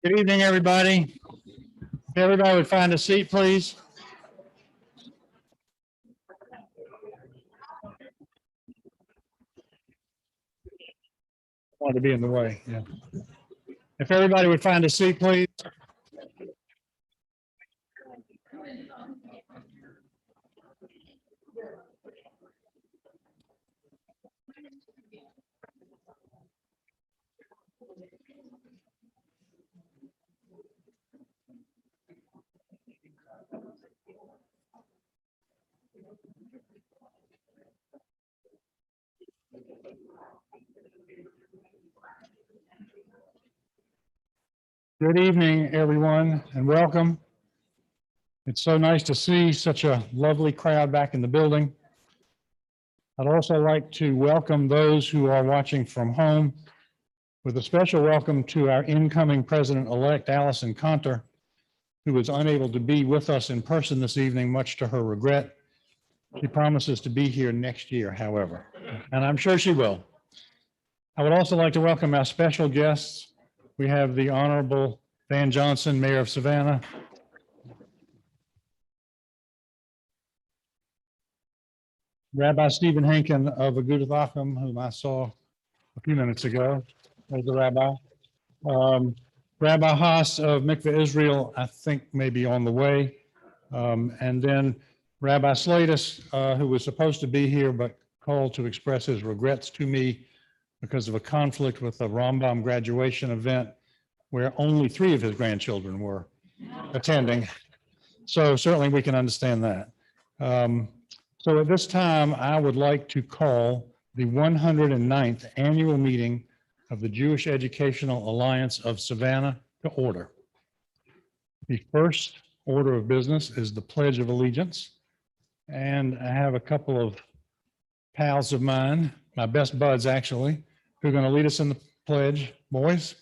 Good evening, everybody. If everybody would find a seat, please. Want to be in the way, yeah. If everybody would find a seat, please. Good evening, everyone, and welcome. It's so nice to see such a lovely crowd back in the building. I'd also like to welcome those who are watching from home with a special welcome to our incoming president-elect, Allison Conter, who was unable to be with us in person this evening, much to her regret. She promises to be here next year, however, and I'm sure she will. I would also like to welcome our special guests. We have the Honorable Van Johnson, Mayor of Savannah. Rabbi Stephen Henkin of Agudath Achim, whom I saw a few minutes ago. There's the rabbi. Rabbi Haas of Mikveh Israel, I think may be on the way. And then Rabbi Slatus, who was supposed to be here but called to express his regrets to me because of a conflict with a Rambam graduation event where only 3 of his grandchildren were attending. So certainly we can understand that. So at this time, I would like to call the 109th annual meeting of the Jewish Educational Alliance of Savannah to order. The first order of business is the Pledge of Allegiance. And I have a couple of pals of mine, my best buds actually, who are going to lead us in the pledge. Boys.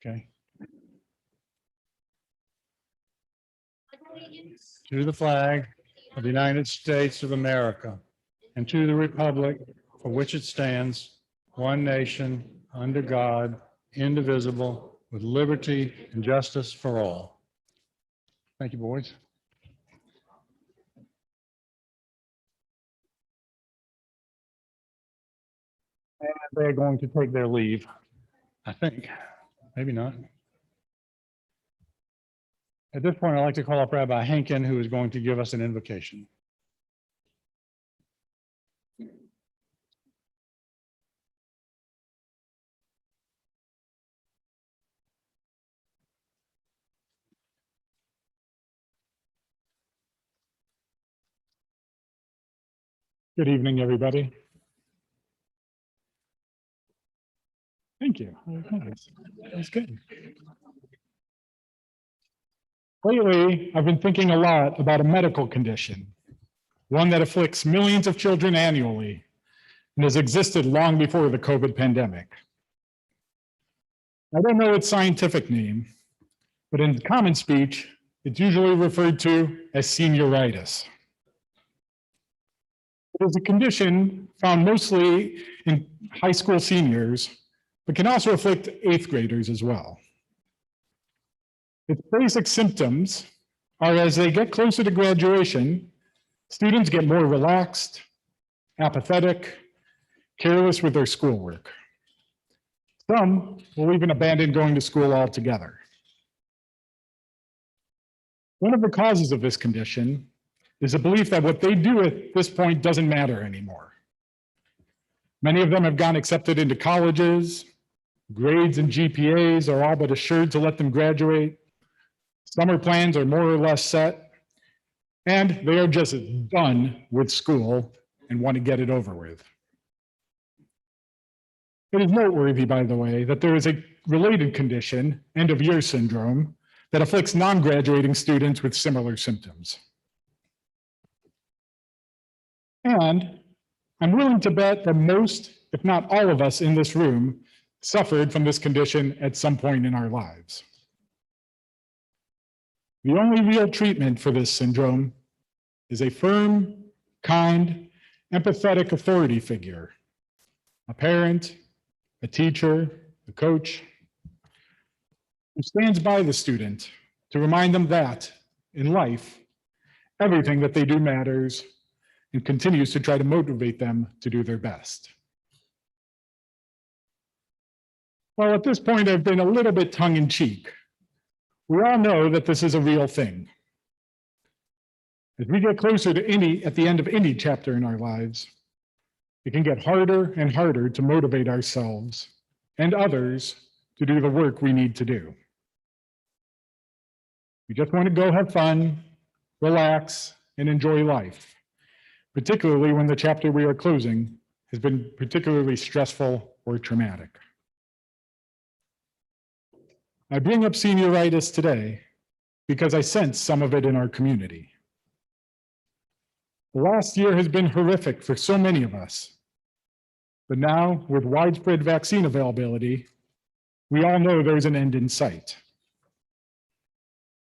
Okay. To the flag of the United States of America and to the republic for which it stands, one nation, under God, indivisible, with liberty and justice for all. Thank you, boys. And they're going to take their leave, I think. Maybe not. At this point, I'd like to call up Rabbi Henkin, who is going to give us an invocation. Good evening, everybody. Thank you. That's good. Lately, I've been thinking a lot about a medical condition, one that afflicts millions of children annually and has existed long before the COVID pandemic. I don't know its scientific name, but in common speech, it's usually referred to as senioritis. It is a condition found mostly in high school seniors, but can also afflict 8th graders as well. Its basic symptoms are as they get closer to graduation, students get more relaxed, apathetic, careless with their schoolwork. Some will even abandon going to school altogether. One of the causes of this condition is a belief that what they do at this point doesn't matter anymore. Many of them have gotten accepted into colleges, grades and GPAs are all but assured to let them graduate. Summer plans are more or less set, and they are just done with school and want to get it over with. It is noteworthy, by the way, that there is a related condition, end-of-year syndrome, that afflicts non-graduating students with similar symptoms. And I'm willing to bet that most, if not all of us in this room, suffered from this condition at some point in our lives. The only real treatment for this syndrome is a firm, kind, empathetic authority figure, a parent, a teacher, a coach, who stands by the student to remind them that in life, everything that they do matters and continues to try to motivate them to do their best. Well, at this point, I've been a little bit tongue-in-cheek. We all know that this is a real thing. As we get closer to at the end of any chapter in our lives, it can get harder and harder to motivate ourselves and others to do the work we need to do. We just want to go have fun, relax, and enjoy life, particularly when the chapter we are closing has been particularly stressful or traumatic. I bring up senioritis today because I sense some of it in our community. The last year has been horrific for so many of us. But now, with widespread vaccine availability, we all know there's an end in sight.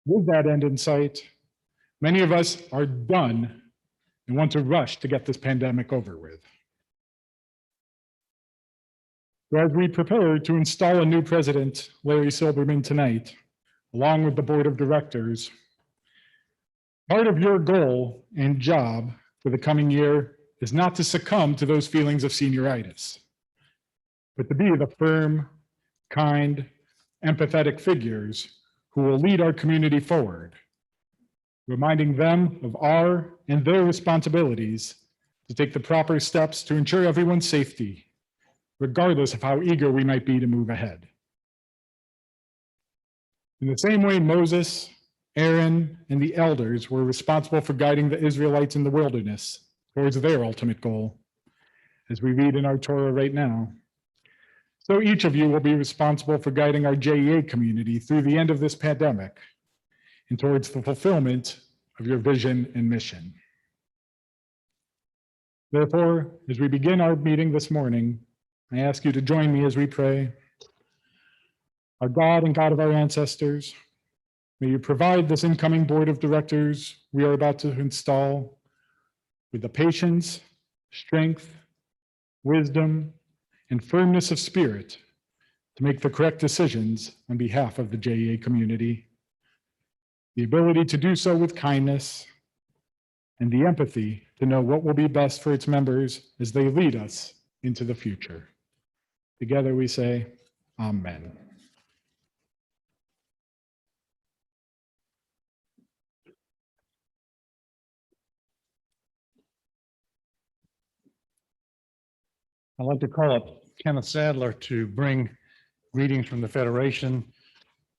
With that end in sight, many of us are done and want to rush to get this pandemic over with. So as we prepare to install a new president, Larry Silberman, tonight, along with the board of directors, part of your goal and job for the coming year is not to succumb to those feelings of senioritis, but to be the firm, kind, empathetic figures who will lead our community forward, reminding them of our and their responsibilities to take the proper steps to ensure everyone's safety, regardless of how eager we might be to move ahead. In the same way Moses, Aaron, and the elders were responsible for guiding the Israelites in the wilderness towards their ultimate goal, as we read in our Torah right now, so each of you will be responsible for guiding our JEA community through the end of this pandemic and towards the fulfillment of your vision and mission. Therefore, as we begin our meeting this morning, I ask you to join me as we pray. Our God and God of our ancestors, may you provide this incoming board of directors we are about to install with the patience, strength, wisdom, and firmness of spirit to make the correct decisions on behalf of the JEA community, the ability to do so with kindness, and the empathy to know what will be best for its members as they lead us into the future. Together we say, Amen. I'd like to call up Kenneth Sadler to bring greetings from the Federation.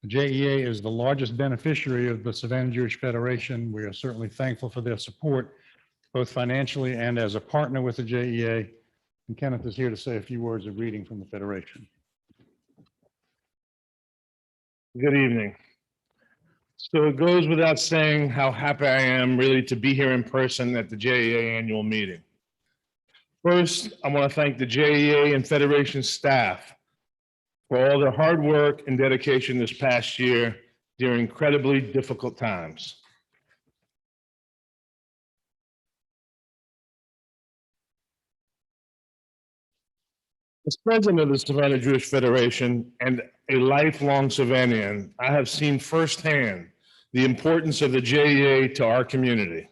The JEA is the largest beneficiary of the Savannah Jewish Federation. We are certainly thankful for their support, both financially and as a partner with the JEA. And Kenneth is here to say a few words of greeting from the Federation. Good evening. So it goes without saying how happy I am really to be here in person at the JEA Annual Meeting. First, I want to thank the JEA and Federation staff for all their hard work and dedication this past year during incredibly difficult times. As president of the Savannah Jewish Federation and a lifelong Savannian, I have seen firsthand the importance of the JEA to our community.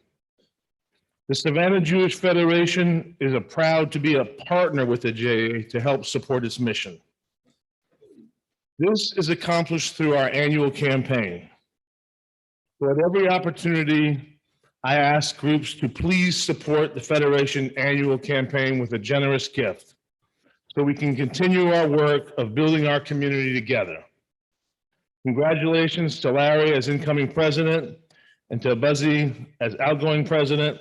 The Savannah Jewish Federation is proud to be a partner with the JEA to help support its mission. This is accomplished through our annual campaign. So at every opportunity, I ask groups to please support the Federation annual campaign with a generous gift so we can continue our work of building our community together. Congratulations to Larry as incoming president and to Buzzy as outgoing president.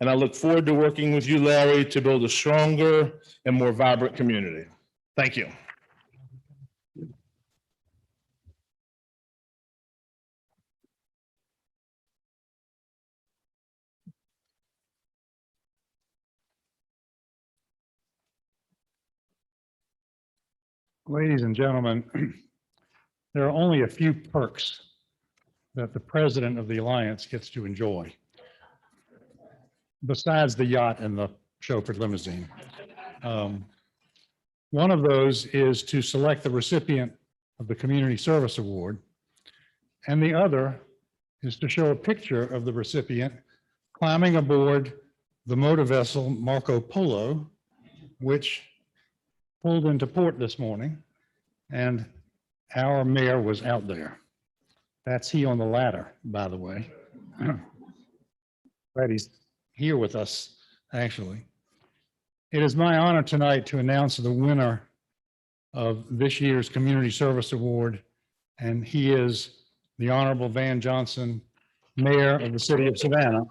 And I look forward to working with you, Larry, to build a stronger and more vibrant community. Thank you. Ladies and gentlemen, there are only a few perks that the president of the Alliance gets to enjoy. besides the yacht and the chauffeured limousine. Um, One of those is to select the recipient of the Community Service Award, and the other is to show a picture of the recipient climbing aboard the motor vessel Marco Polo, which pulled into port this morning, and our mayor was out there. That's he on the ladder, by the way. Glad he's here with us, actually. It is my honor tonight to announce the winner of this year's Community Service Award, and he is the Honorable Van Johnson, Mayor of the City of Savannah.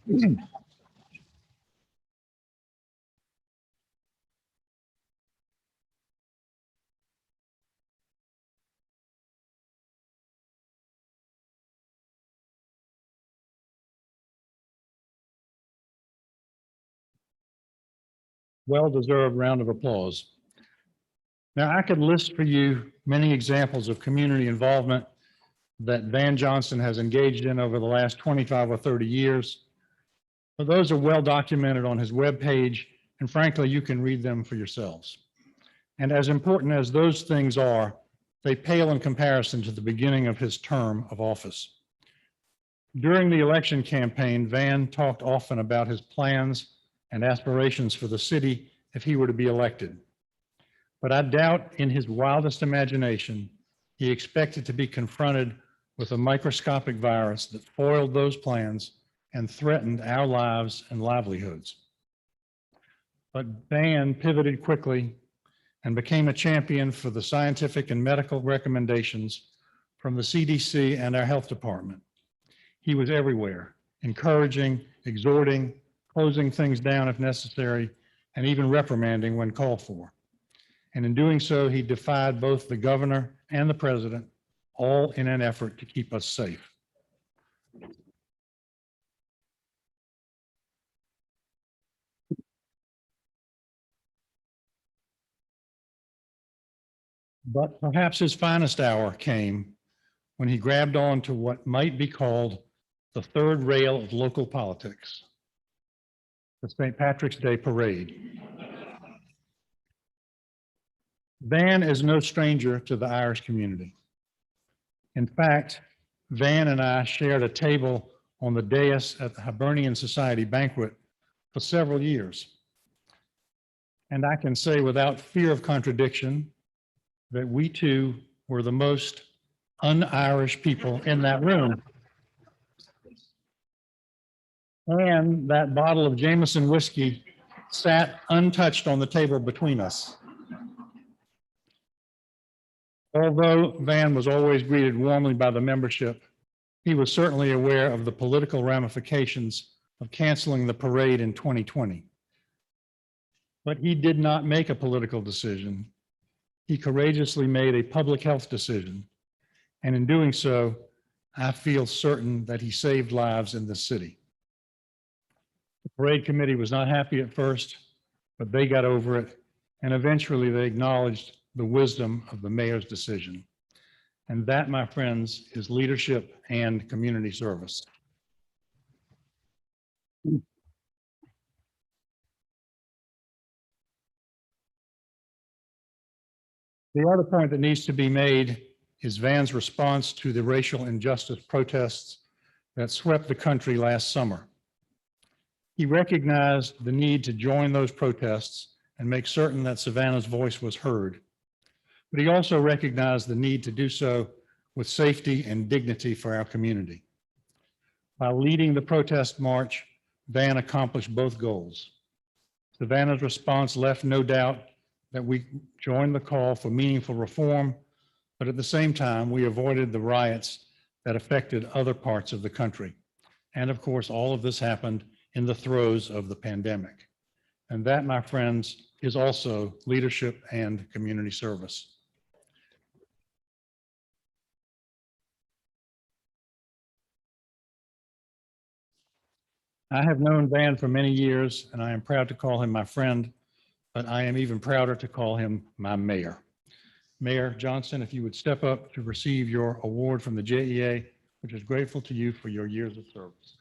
Well-deserved round of applause. Now, I could list for you many examples of community involvement that Van Johnson has engaged in over the last 25 or 30 years. But those are well documented on his webpage, and frankly, you can read them for yourselves. And as important as those things are, they pale in comparison to the beginning of his term of office. During the election campaign, Van talked often about his plans and aspirations for the city if he were to be elected. But I doubt in his wildest imagination, he expected to be confronted with a microscopic virus that foiled those plans and threatened our lives and livelihoods. But Van pivoted quickly and became a champion for the scientific and medical recommendations from the CDC and our health department. He was everywhere, encouraging, exhorting, closing things down if necessary, and even reprimanding when called for. And in doing so, he defied both the governor and the president, all in an effort to keep us safe. But perhaps his finest hour came when he grabbed on to what might be called the third rail of local politics, the St. Patrick's Day Parade. Van is no stranger to the Irish community. In fact, Van and I shared a table on the dais at the Hibernian Society banquet for several years. And I can say without fear of contradiction that we two were the most un-Irish people in that room. And that bottle of Jameson whiskey sat untouched on the table between us. Although Van was always greeted warmly by the membership, he was certainly aware of the political ramifications of canceling the parade in 2020. But he did not make a political decision. He courageously made a public health decision. And in doing so, I feel certain that he saved lives in this city. The parade committee was not happy at first, but they got over it. And eventually they acknowledged the wisdom of the mayor's decision. And that, my friends, is leadership and community service. The other point that needs to be made is Van's response to the racial injustice protests that swept the country last summer. He recognized the need to join those protests and make certain that Savannah's voice was heard. But he also recognized the need to do so with safety and dignity for our community. By leading the protest march, Van accomplished both goals. Savannah's response left no doubt that we joined the call for meaningful reform, but at the same time, we avoided the riots that affected other parts of the country. And of course, all of this happened in the throes of the pandemic. And that, my friends, is also leadership and community service. I have known Van for many years, and I am proud to call him my friend, but I am even prouder to call him my mayor. Mayor Johnson, if you would step up to receive your award from the JEA, which is grateful to you for your years of service.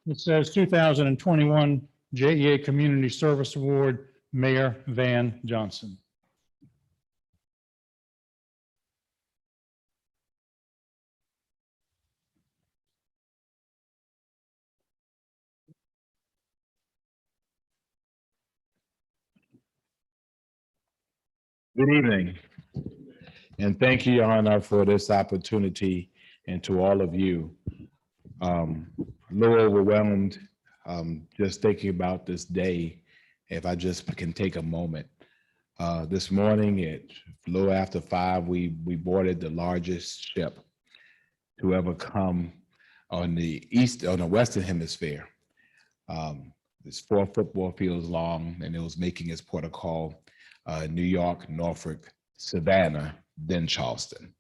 It says 2021 JEA Community Service Award, Mayor Van Johnson. Good evening. And thank you, Your Honor, for this opportunity and to all of you. A little overwhelmed, just thinking about this day, if I just can take a moment. This morning at a little after 5, we boarded the largest ship to ever come on the Western Hemisphere. It's 4 football fields long, and it was making its port of call, New York, Norfolk, Savannah, then Charleston.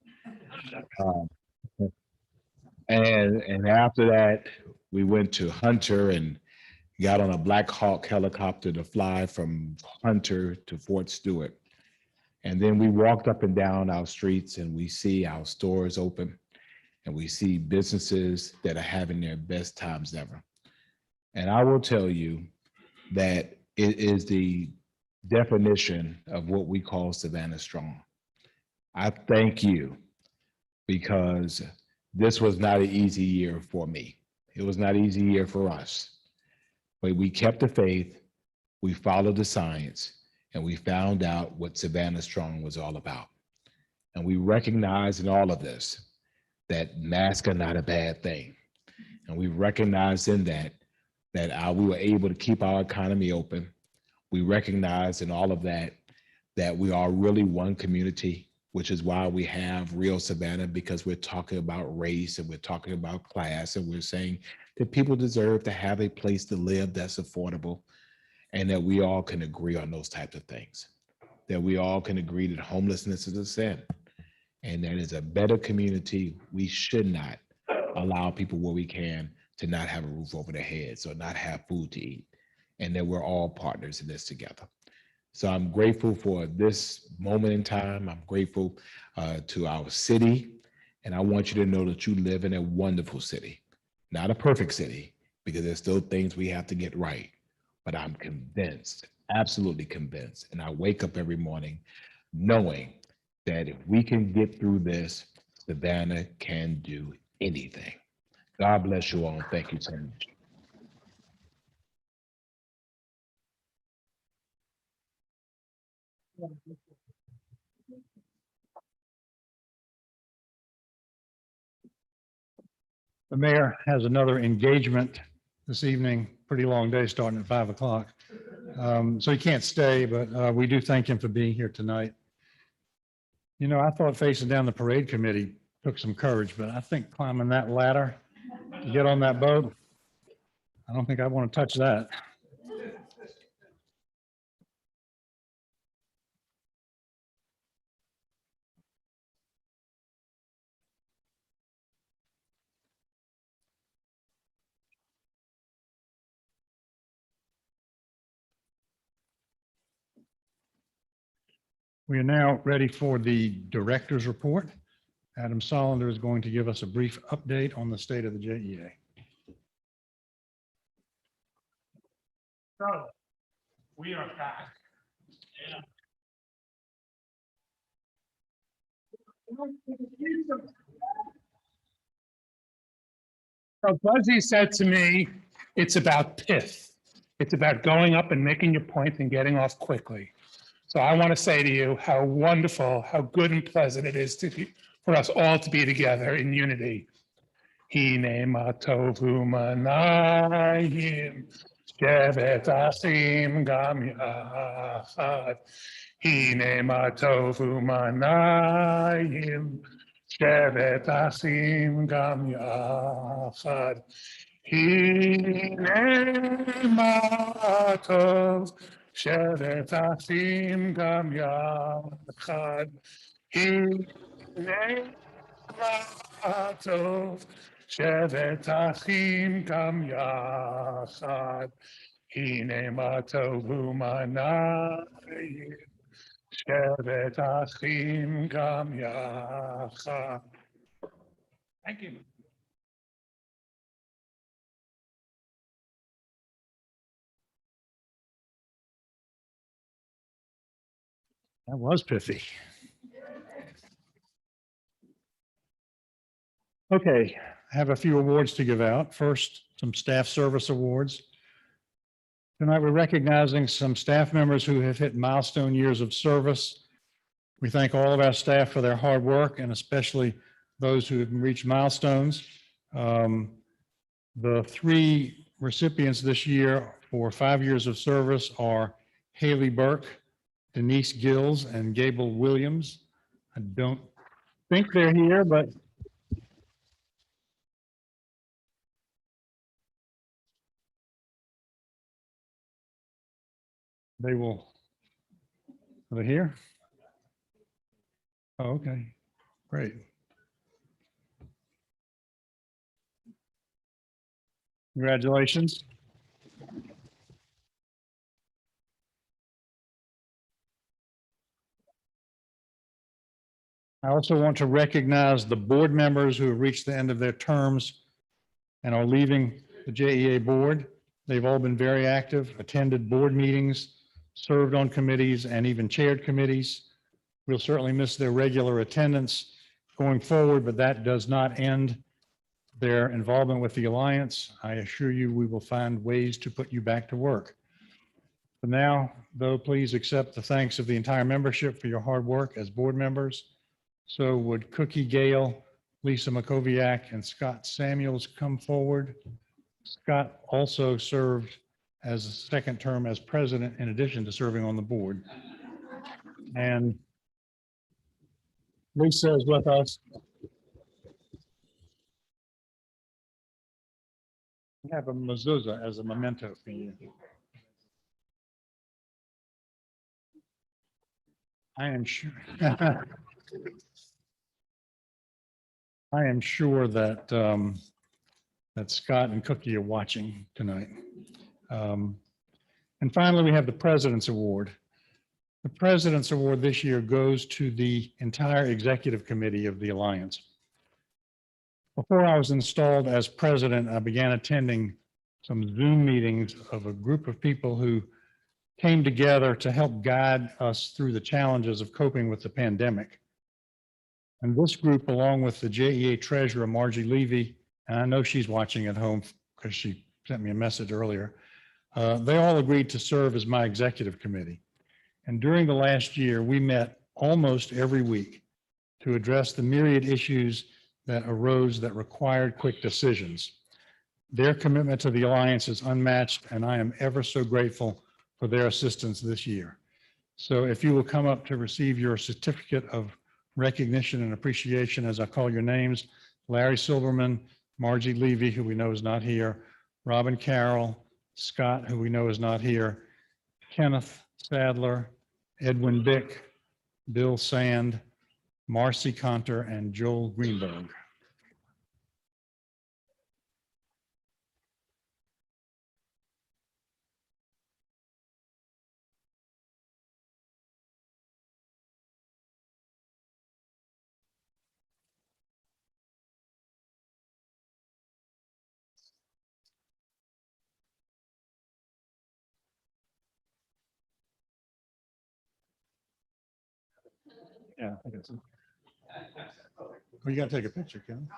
And after that, we went to Hunter and got on a Black Hawk helicopter to fly from Hunter to Fort Stewart. And then we walked up and down our streets and we see our stores open and we see businesses that are having their best times ever. And I will tell you that it is the definition of what we call Savannah Strong. I thank you because this was not an easy year for me. It was not an easy year for us. But we kept the faith, we followed the science, and we found out what Savannah Strong was all about. And we recognize in all of this that masks are not a bad thing. And we recognize in that we were able to keep our economy open. We recognize in all of that we are really one community, which is why we have Real Savannah, because we're talking about race and we're talking about class, and we're saying that people deserve to have a place to live that's affordable, and that we all can agree on those types of things, that we all can agree that homelessness is a sin, and that is a better community. We should not allow people where we can to not have a roof over their heads or not have food to eat, and that we're all partners in this together. So I'm grateful for this moment in time. I'm grateful to our city. And I want you to know that you live in a wonderful city, not a perfect city, because there's still things we have to get right. But I'm convinced, absolutely convinced. And I wake up every morning knowing that if we can get through this, Savannah can do anything. God bless you all. And thank you so much. The mayor has another engagement this evening, pretty long day starting at 5 o'clock. So he can't stay, but we do thank him for being here tonight. You know, I thought facing down the parade committee took some courage, but I think climbing that ladder to get on that boat, I don't think I want to touch that. We are now ready for the director's report. Adam Solander is going to give us a brief update on the state of the JEA. So, we are back. So Buzzy said to me, it's about pith. It's about going up and making your point and getting off quickly. So I want to say to you how wonderful, how good and pleasant it is for us all to be together in unity. Hine ma tovu manayim, shevet achim gam yachad. Hine ma tovu manayim, shevet achim gam yachad. Hine ma tov, shevet achim gam yachad. Hine ma tov, shevet achim gam yachad. Hine ma tovu manayim, shevet achim gam yachad. Thank you. That was pithy. Okay, I have a few awards to give out. First, some staff service awards. Tonight, we're recognizing some staff members who have hit milestone years of service. We thank all of our staff for their hard work and especially those who have reached milestones. The three recipients this year for 5 years of service are Haley Burke, Denise Gills, and Gable Williams. I don't think they're here, but they will. Are they here? Oh, okay, great. Congratulations. I also want to recognize the board members who have reached the end of their terms and are leaving the JEA board. They've all been very active, attended board meetings, served on committees, and even chaired committees. We'll certainly miss their regular attendance going forward, but that does not end their involvement with the Alliance. I assure you, we will find ways to put you back to work. For now, though, please accept the thanks of the entire membership for your hard work as board members. So would Cookie Gale, Lisa Makoviak, and Scott Samuels come forward? Scott also served as a second term as president in addition to serving on the board. And Lisa is with us. We have a mezuzah as a memento for you. I am sure. I am sure that that Scott and Cookie are watching tonight. And finally, we have the President's Award. The President's Award this year goes to the entire executive committee of the Alliance. Before I was installed as president, I began attending some Zoom meetings of a group of people who came together to help guide us through the challenges of coping with the pandemic. And this group, along with the JEA treasurer, Margie Levy, and I know she's watching at home because she sent me a message earlier, they all agreed to serve as my executive committee. And during the last year, we met almost every week to address the myriad issues that arose that required quick decisions. Their commitment to the Alliance is unmatched, and I am ever so grateful for their assistance this year. So if you will come up to receive your certificate of recognition and appreciation as I call your names: Larry Silverman, Margie Levy, who we know is not here, Robin Carroll, Scott, who we know is not here, Kenneth Sadler, Edwin Bick, Bill Sand, Marcy Conter, and Joel Greenberg. Yeah, I think it's. Well, you got to take a picture, Ken.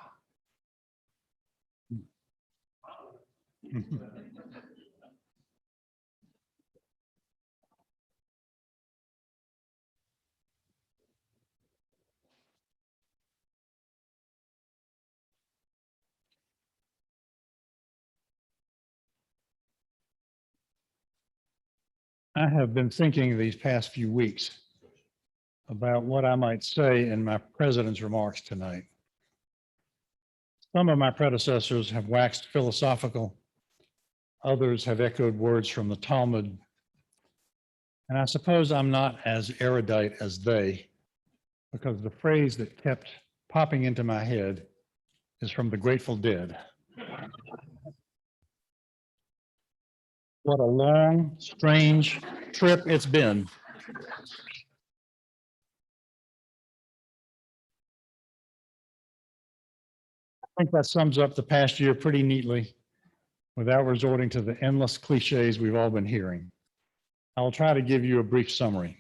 I have been thinking these past few weeks about what I might say in my president's remarks tonight. Some of my predecessors have waxed philosophical. Others have echoed words from the Talmud. And I suppose I'm not as erudite as they, because the phrase that kept popping into my head is from the Grateful Dead. What a long, strange trip it's been. I think that sums up the past year pretty neatly without resorting to the endless cliches we've all been hearing. I'll try to give you a brief summary.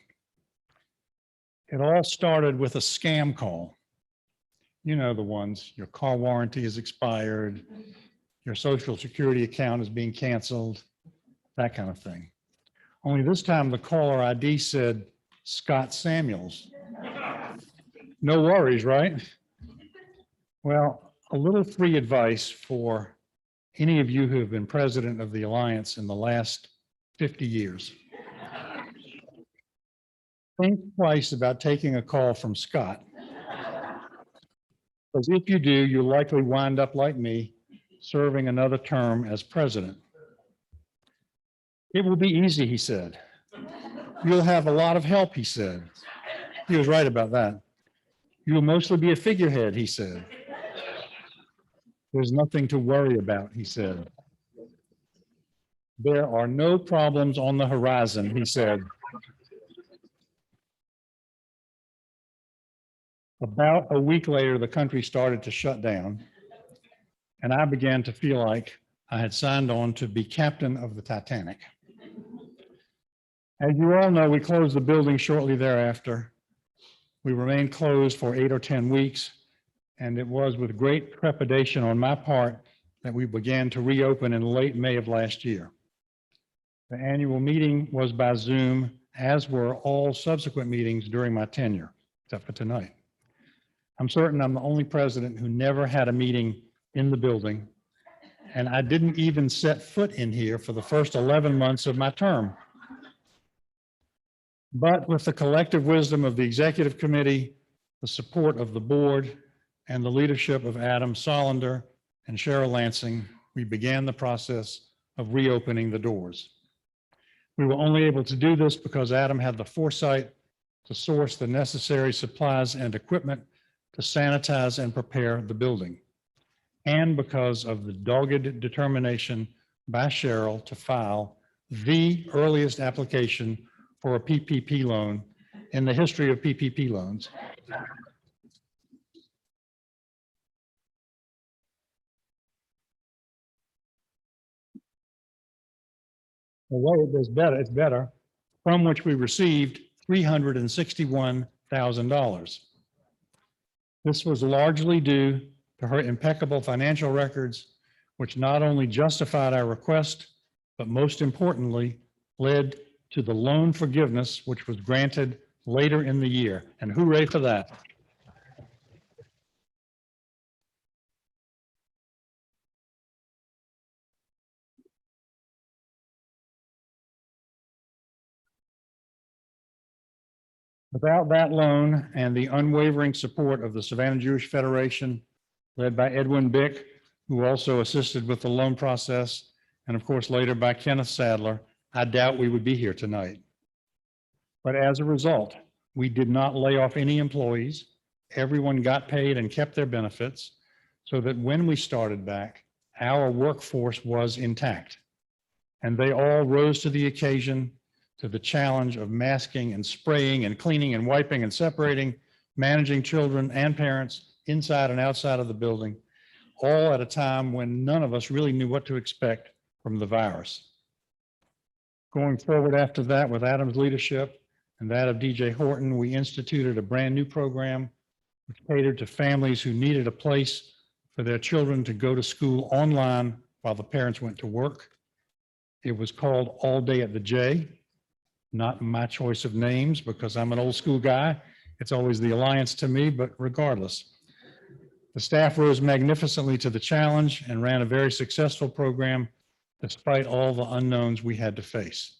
It all started with a scam call. You know the ones, your car warranty is expired, your social security account is being canceled, that kind of thing. Only this time the caller ID said Scott Samuels. No worries, right? Well, a little free advice for any of you who have been president of the Alliance in the last 50 years. Think twice about taking a call from Scott. Because if you do, you'll likely wind up like me, serving another term as president. It will be easy, he said. You'll have a lot of help, he said. He was right about that. You'll mostly be a figurehead, he said. There's nothing to worry about, he said. There are no problems on the horizon, he said. About a week later, the country started to shut down, and I began to feel like I had signed on to be captain of the Titanic. As you all know, we closed the building shortly thereafter. We remained closed for 8 or 10 weeks, and it was with great trepidation on my part that we began to reopen in late May of last year. The annual meeting was by Zoom, as were all subsequent meetings during my tenure, except for tonight. I'm certain I'm the only president who never had a meeting in the building, and I didn't even set foot in here for the first 11 months of my term. But with the collective wisdom of the executive committee, the support of the board, and the leadership of Adam Solander and Cheryl Lansing, we began the process of reopening the doors. We were only able to do this because Adam had the foresight to source the necessary supplies and equipment to sanitize and prepare the building, and because of the dogged determination by Cheryl to file the earliest application for a PPP loan in the history of PPP loans. Well, it's better, from which we received $361,000. This was largely due to her impeccable financial records, which not only justified our request, but most importantly, led to the loan forgiveness, which was granted later in the year. And hooray for that. Without that loan and the unwavering support of the Savannah Jewish Federation, led by Edwin Bick, who also assisted with the loan process, and of course later by Kenneth Sadler, I doubt we would be here tonight. But as a result, we did not lay off any employees. Everyone got paid and kept their benefits, so that when we started back, our workforce was intact. And they all rose to the occasion, to the challenge of masking and spraying and cleaning and wiping and separating, managing children and parents inside and outside of the building, all at a time when none of us really knew what to expect from the virus. Going forward after that, with Adam's leadership and that of DJ Horton, we instituted a brand new program which catered to families who needed a place for their children to go to school online while the parents went to work. It was called All Day at the J. Not my choice of names because I'm an old school guy. It's always the Alliance to me, but regardless. The staff rose magnificently to the challenge and ran a very successful program despite all the unknowns we had to face.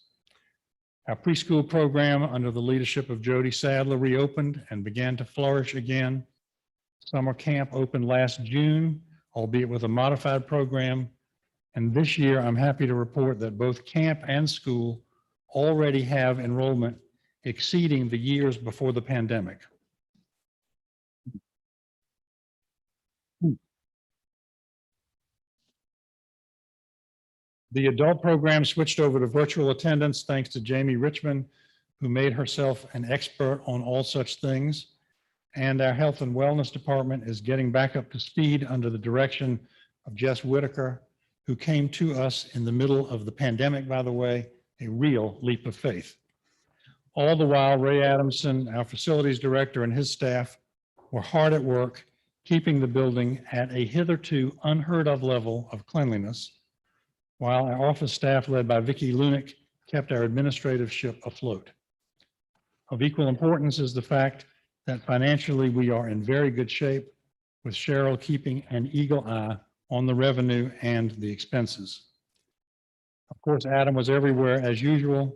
Our preschool program under the leadership of Jody Sadler reopened and began to flourish again. Summer camp opened last June, albeit with a modified program. And this year, I'm happy to report that both camp and school already have enrollment exceeding the years before the pandemic. The adult program switched over to virtual attendance thanks to Jamie Richmond, who made herself an expert on all such things. And our health and wellness department is getting back up to speed under the direction of Jess Whitaker, who came to us in the middle of the pandemic, by the way, a real leap of faith. All the while, Ray Adamson, our facilities director, and his staff were hard at work, keeping the building at a hitherto unheard of level of cleanliness, while our office staff, led by Vicki Lunick, kept our administrative ship afloat. Of equal importance is the fact that financially we are in very good shape, with Cheryl keeping an eagle eye on the revenue and the expenses. Of course, Adam was everywhere as usual,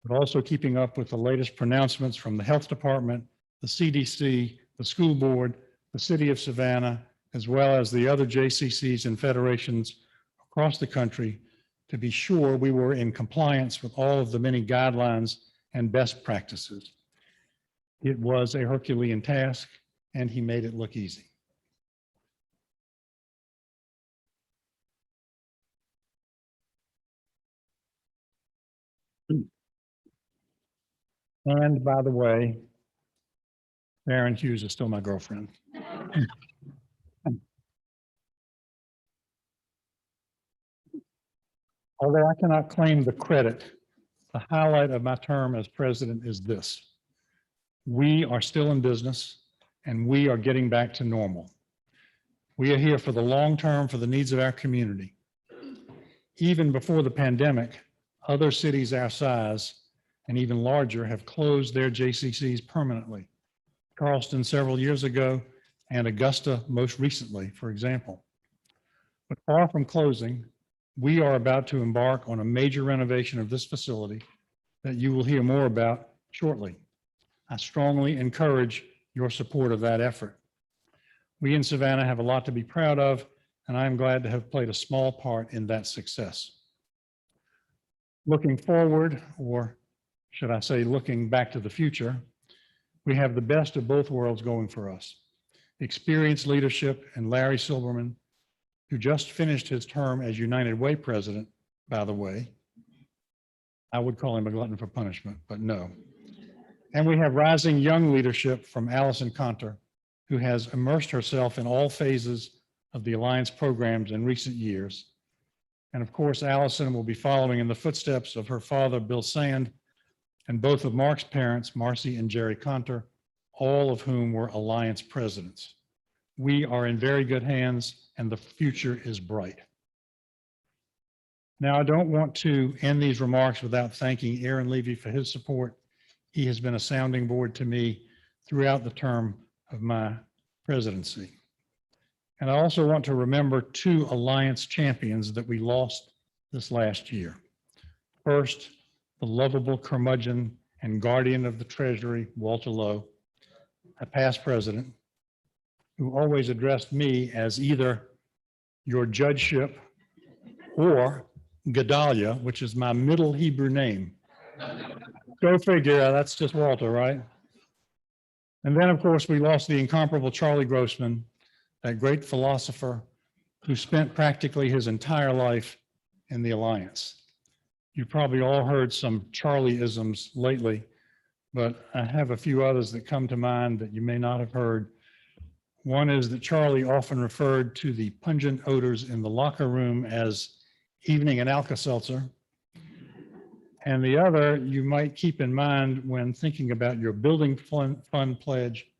but also keeping up with the latest pronouncements from the health department, the CDC, the school board, the city of Savannah, as well as the other JCCs and federations across the country, to be sure we were in compliance with all of the many guidelines and best practices. It was a Herculean task, and he made it look easy. And by the way, Sharon Hughes is still my girlfriend. Although I cannot claim the credit, the highlight of my term as president is this: we are still in business and we are getting back to normal. We are here for the long term, for the needs of our community. Even before the pandemic, other cities our size and even larger have closed their JCCs permanently. Charleston several years ago, and Augusta most recently, for example. But far from closing, we are about to embark on a major renovation of this facility that you will hear more about shortly. I strongly encourage your support of that effort. We in Savannah have a lot to be proud of, and I am glad to have played a small part in that success. Looking forward, or should I say looking back to the future, we have the best of both worlds going for us. Experienced leadership in Larry Silberman, who just finished his term as United Way president, by the way. I would call him a glutton for punishment, but no. And we have rising young leadership from Allison Conter, who has immersed herself in all phases of the Alliance programs in recent years. And of course, Allison will be following in the footsteps of her father, Bill Sand, and both of Mark's parents, Marcy and Jerry Conter, all of whom were Alliance presidents. We are in very good hands and the future is bright. Now, I don't want to end these remarks without thanking Aaron Levy for his support. He has been a sounding board to me throughout the term of my presidency. And I also want to remember two Alliance champions that we lost this last year. First, the lovable curmudgeon and guardian of the Treasury, Walter Lowe, a past president, who always addressed me as either your judgeship or Gedalia, which is my middle Hebrew name. Go figure, that's just Walter, right? And then, of course, we lost the incomparable Charlie Grossman, that great philosopher who spent practically his entire life in the Alliance. You've probably all heard some Charlie-isms lately, but I have a few others that come to mind that you may not have heard. One is that Charlie often referred to the pungent odors in the locker room as evening and Alka-Seltzer. And the other you might keep in mind when thinking about your building fund pledge,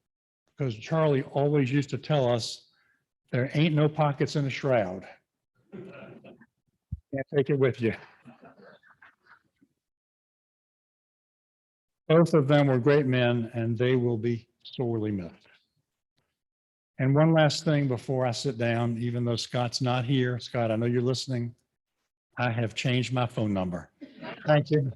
because Charlie always used to tell us, there ain't no pockets in a shroud. Can't take it with you. Both of them were great men and they will be sorely missed. And one last thing before I sit down, even though Scott's not here, Scott, I know you're listening, I have changed my phone number. Thank you.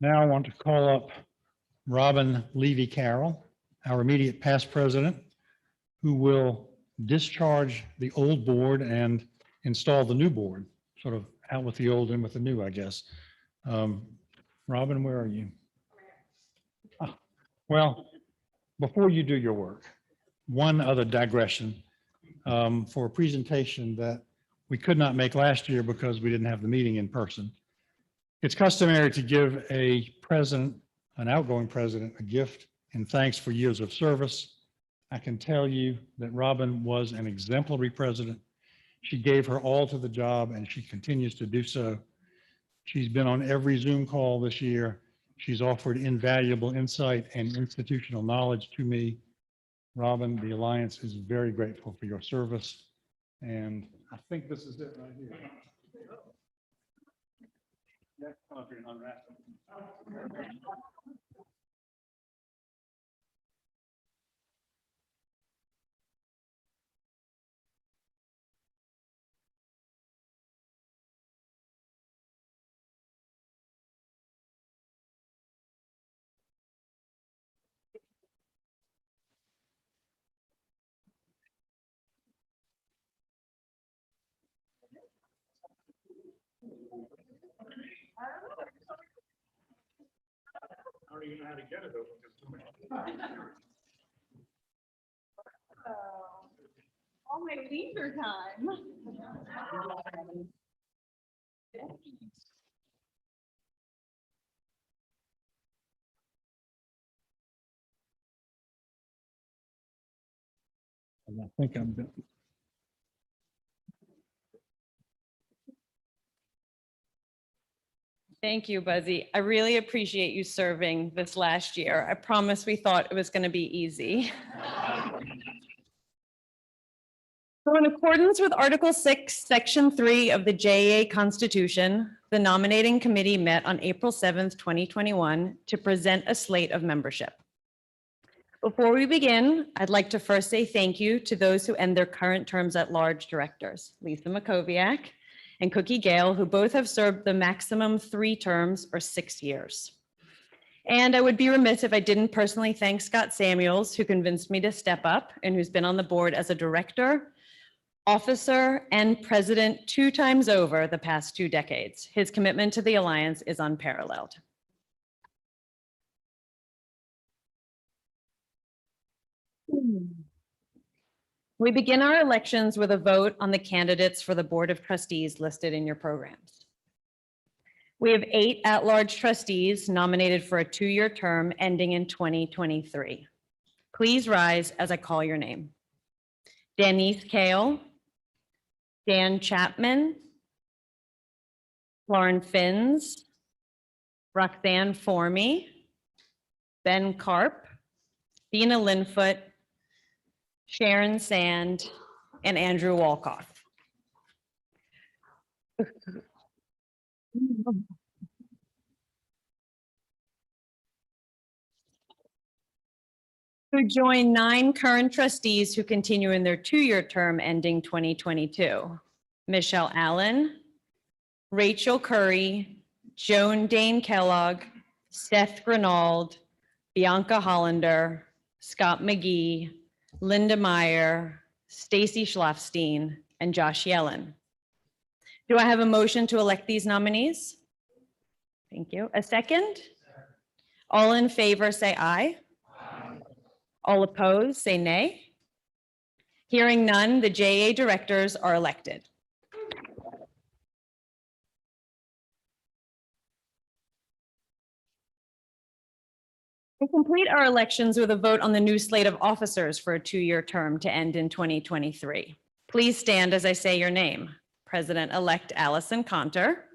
Now I want to call up Robin Levy Carroll, our immediate past president, who will discharge the old board and install the new board, sort of out with the old and with the new, I guess. Robin, where are you? Ah, well, before you do your work, one other digression for a presentation that we could not make last year because we didn't have the meeting in person. It's customary to give a president, an outgoing president, a gift in thanks for years of service. I can tell you that Robin was an exemplary president. She gave her all to the job and she continues to do so. She's been on every Zoom call this year. She's offered invaluable insight and institutional knowledge to me. Robin, the Alliance is very grateful for your service. And I think this is it right here. Yeah, come up here and unwrap it. I don't even know how to get it open. All my leisure time. I think I'm done. Thank you, Buzzy. I really appreciate you serving this last year. I promise we thought it was going to be easy. So in accordance with Article 6, Section 3 of the JEA Constitution, the nominating committee met on April 7th, 2021 to present a slate of membership. Before we begin, I'd like to first say thank you to those who end their current terms at large directors, Lisa Makoviak and Cookie Gale, who both have served the maximum 3 terms or 6 years. And I would be remiss if I didn't personally thank Scott Samuels, who convinced me to step up and who's been on the board as a director, officer, and president 2 times over the past 2 decades. His commitment to the Alliance is unparalleled. We begin our elections with a vote on the candidates for the Board of Trustees listed in your programs. We have 8 at-large trustees nominated for a 2-year term ending in 2023. Please rise as I call your name. Denise Kale, Dan Chapman, Lauren Finns, Roxanne Formey, Ben Karp, Dina Linfoot, Sharon Sand, and Andrew Walkoff. Who join 9 current trustees who continue in their 2-year term ending 2022. Michelle Allen, Rachel Curry, Joan Dane Kellogg, Seth Grinald, Bianca Hollander, Scott McGee, Linda Meyer, Stacy Schlafstein, and Josh Yellen. Do I have a motion to elect these nominees? Thank you. A second? All in favor, say aye. All opposed, say nay. Hearing none, the JEA directors are elected. We complete our elections with a vote on the new slate of officers for a 2-year term to end in 2023. Please stand as I say your name. President-elect Allison Conter.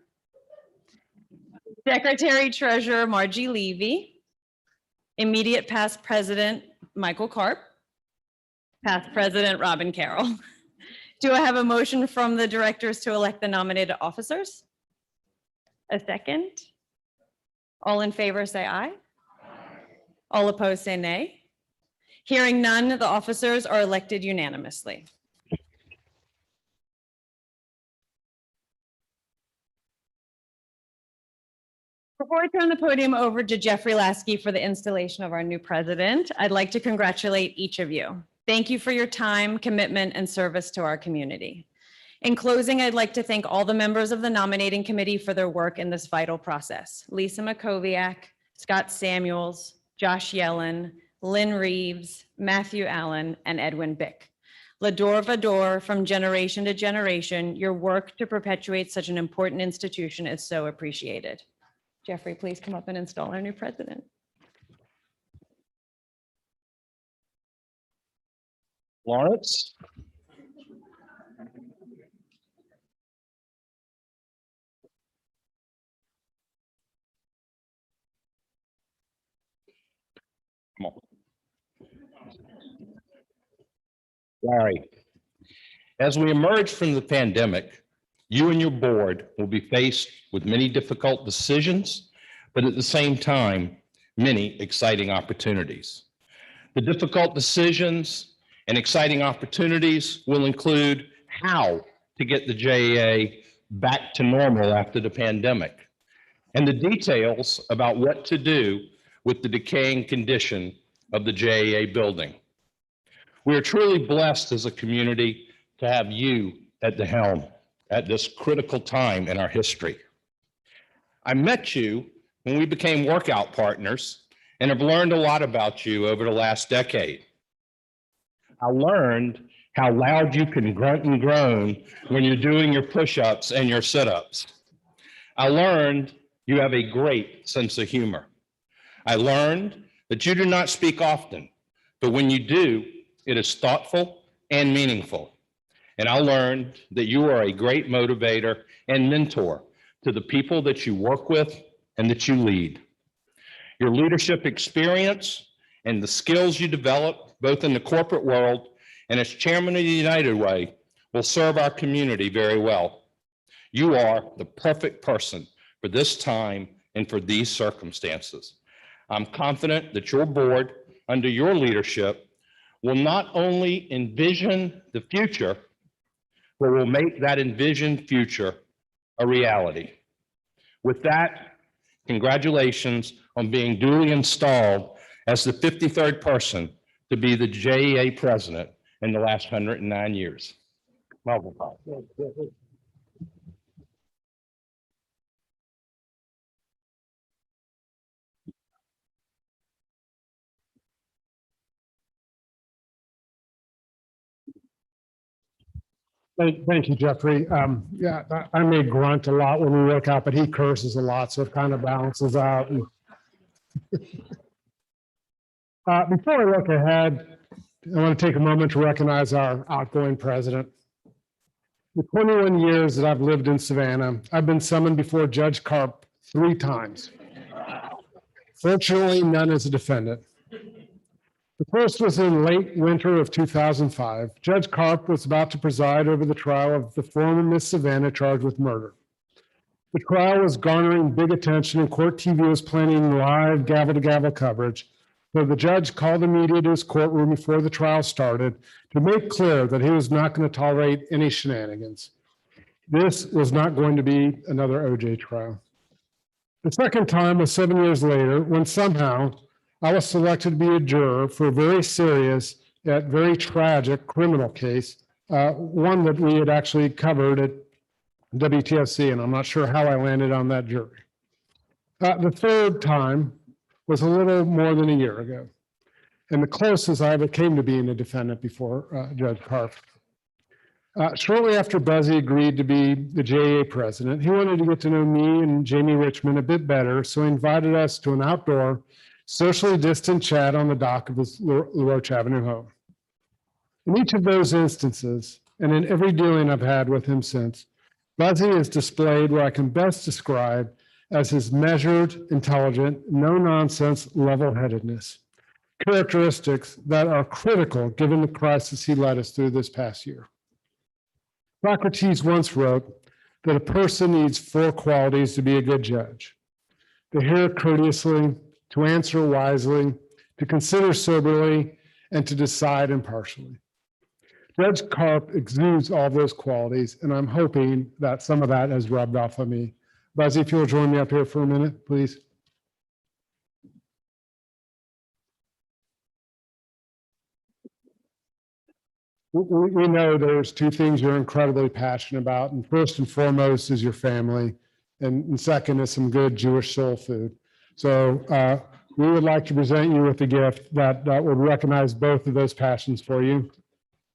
Secretary Treasurer Margie Levy. Immediate past President Michael Karp. Past President Robin Carroll. Do I have a motion from the directors to elect the nominated officers? A second? All in favor, say aye. All opposed, say nay. Hearing none, the officers are elected unanimously. Before I turn the podium over to Jeffrey Lasky for the installation of our new president, I'd like to congratulate each of you. Thank you for your time, commitment, and service to our community. In closing, I'd like to thank all the members of the nominating committee for their work in this vital process. Lisa Makoviak, Scott Samuels, Josh Yellen, Lynn Reeves, Matthew Allen, and Edwin Bick. Lador Vador, from generation to generation, your work to perpetuate such an important institution is so appreciated. Jeffrey, please come up and install our new president. Lawrence? Come on. Larry, as we emerge from the pandemic, you and your board will be faced with many difficult decisions, but at the same time, many exciting opportunities. The difficult decisions and exciting opportunities will include how to get the JEA back to normal after the pandemic, and the details about what to do with the decaying condition of the JEA building. We are truly blessed as a community to have you at the helm at this critical time in our history. I met you when we became workout partners and have learned a lot about you over the last decade. I learned how loud you can grunt and groan when you're doing your push-ups and your sit-ups. I learned you have a great sense of humor. I learned that you do not speak often, but when you do, it is thoughtful and meaningful. And I learned that you are a great motivator and mentor to the people that you work with and that you lead. Your leadership experience and the skills you develop, both in the corporate world and as chairman of the United Way, will serve our community very well. You are the perfect person for this time and for these circumstances. I'm confident that your board, under your leadership, will not only envision the future, but will make that envisioned future a reality. With that, congratulations on being duly installed as the 53rd person to be the JEA president in the last 109 years. Mazel tov. Thank you, Jeffrey. Yeah, I may grunt a lot when we work out, but he curses a lot, so it kind of balances out. Before I look ahead, I want to take a moment to recognize our outgoing president. The 21 years that I've lived in Savannah, I've been summoned before Judge Karp 3 times. Fortunately, none as a defendant. The first was in late winter of 2005. Judge Karp was about to preside over the trial of the former Miss Savannah charged with murder. The trial was garnering big attention and Court TV was planning live gavel-to-gavel coverage. So the judge called the media to his courtroom before the trial started to make clear that he was not going to tolerate any shenanigans. This was not going to be another OJ trial. The second time was 7 years later when somehow I was selected to be a juror for a very serious yet very tragic criminal case, one that we had actually covered at WTFC, and I'm not sure how I landed on that jury. The third time was a little more than a year ago, and the closest I ever came to being a defendant before Judge Karp. Shortly after Buzzy agreed to be the JEA president, he wanted to get to know me and Jamie Richmond a bit better, so he invited us to an outdoor, socially distant chat on the dock of his LaRoche Avenue home. In each of those instances, and in every dealing I've had with him since, Buzzy has displayed what I can best describe as his measured, intelligent, no-nonsense level-headedness, characteristics that are critical given the crisis he led us through this past year. Socrates once wrote that a person needs 4 qualities to be a good judge: to hear courteously, to answer wisely, to consider soberly, and to decide impartially. Judge Karp exudes all those qualities, and I'm hoping that some of that has rubbed off on me. Buzzy, if you'll join me up here for a minute, please. We know there's 2 things you're incredibly passionate about, and first and foremost is your family, and second is some good Jewish soul food. So we would like to present you with a gift that would recognize both of those passions for you.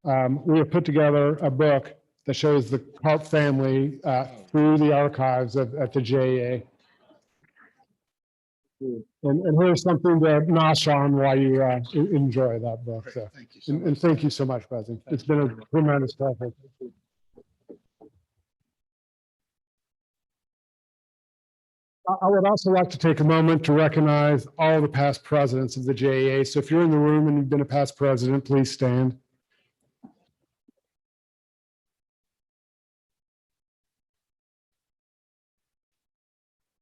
We have put together a book that shows the Karp family through the archives at the JEA. And here's something to nosh on while you enjoy that book. So. Thank you so And much. thank you so much, Buzzy. It's been a tremendous pleasure. I would also like to take a moment to recognize all the past presidents of the JEA. So if you're in the room and you've been a past president, please stand.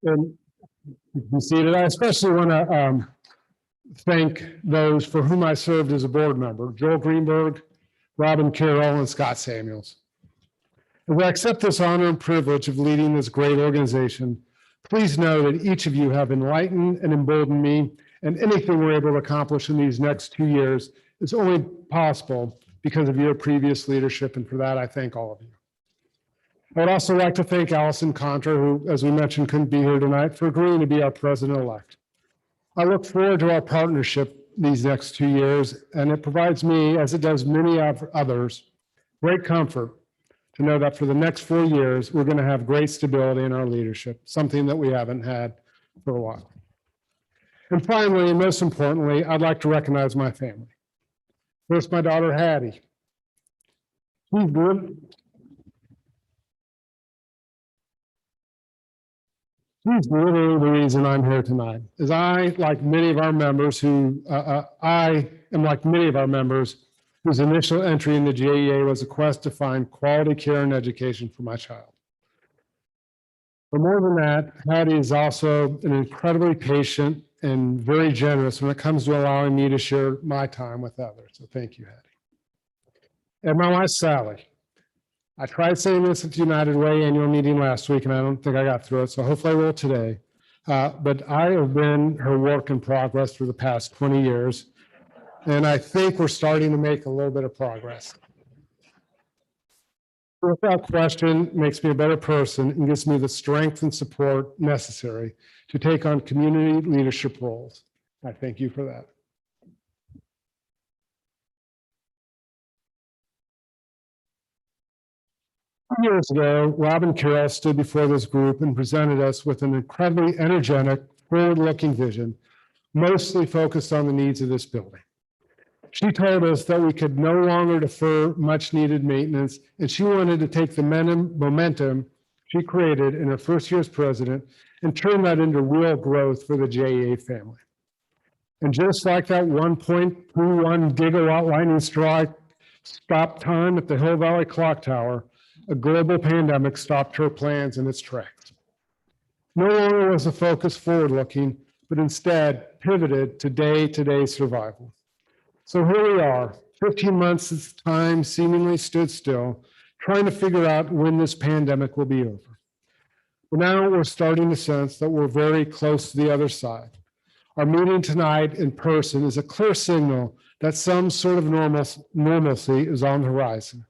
And be seated. I especially want to thank those for whom I served as a board member, Joel Greenberg, Robin Carroll, and Scott Samuels. As I accept this honor and privilege of leading this great organization, please know that each of you have enlightened and emboldened me, and anything we're able to accomplish in these next 2 years is only possible because of your previous leadership, and for that, I thank all of you. I would also like to thank Allison Contra, who, as we mentioned, couldn't be here tonight, for agreeing to be our president-elect. I look forward to our partnership these next 2 years, and it provides me, as it does many others, great comfort to know that for the next 4 years, we're going to have great stability in our leadership, something that we haven't had for a while. And finally, and most importantly, I'd like to recognize my family. First, my daughter, Hattie. She's literally the reason I'm here tonight. As I, like many of our members whose initial entry in the JEA was a quest to find quality care and education for my child. But more than that, Hattie is also an incredibly patient and very generous when it comes to allowing me to share my time with others. So thank you, Hattie. And my wife, Sally. I tried saying this at the United Way annual meeting last week, and I don't think I got through it, so hopefully I will today. But I have been her work in progress for the past 20 years, and I think we're starting to make a little bit of progress. Without question, makes me a better person and gives me the strength and support necessary to take on community leadership roles. I thank you for that. Years ago, Robin Carroll stood before this group and presented us with an incredibly energetic, forward-looking vision, mostly focused on the needs of this building. She told us that we could no longer defer much-needed maintenance, and she wanted to take the momentum she created in her first year as president and turn that into real growth for the JEA family. And just like that 1.21 gigawatt lightning strike stop time at the Hill Valley Clock Tower, a global pandemic stopped her plans in its tracks. No longer was the focus forward-looking, but instead pivoted to day-to-day survival. So here we are, 15 months since time seemingly stood still, trying to figure out when this pandemic will be over. But now we're starting to sense that we're very close to the other side. Our meeting tonight in person is a clear signal that some sort of normalcy is on the horizon.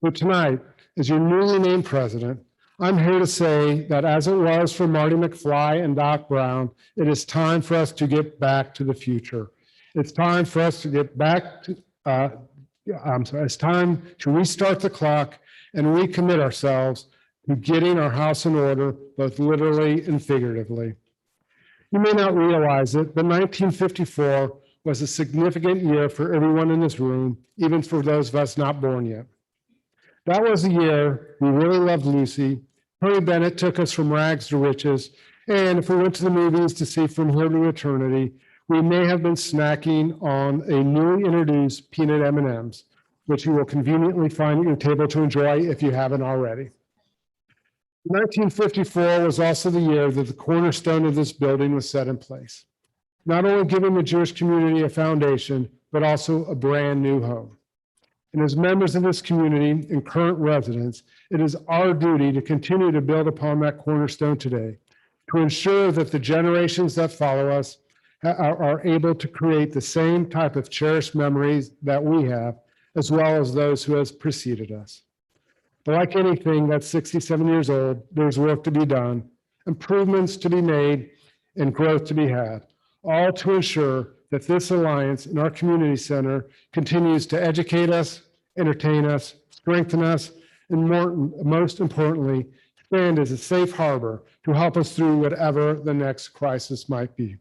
But tonight, as your newly named president, I'm here to say that as it was for Marty McFly and Doc Brown, it is time for us to get back to the future. It's time for us to get back to, it's time to restart the clock and recommit ourselves to getting our house in order, both literally and figuratively. You may not realize it, but 1954 was a significant year for everyone in this room, even for those of us not born yet. That was the year we really loved Lucy. Tony Bennett took us from rags to riches. And if we went to the movies to see From Here to Eternity, we may have been snacking on a newly introduced peanut M&Ms, which you will conveniently find at your table to enjoy if you haven't already. 1954 was also the year that the cornerstone of this building was set in place, not only giving the Jewish community a foundation, but also a brand new home. And as members of this community and current residents, it is our duty to continue to build upon that cornerstone today, to ensure that the generations that follow us are able to create the same type of cherished memories that we have, as well as those who have preceded us. But like anything that's 67 years old, there's work to be done, improvements to be made, and growth to be had, all to ensure that this alliance in our community center continues to educate us, entertain us, strengthen us, and most importantly, stand as a safe harbor to help us through whatever the next crisis might be.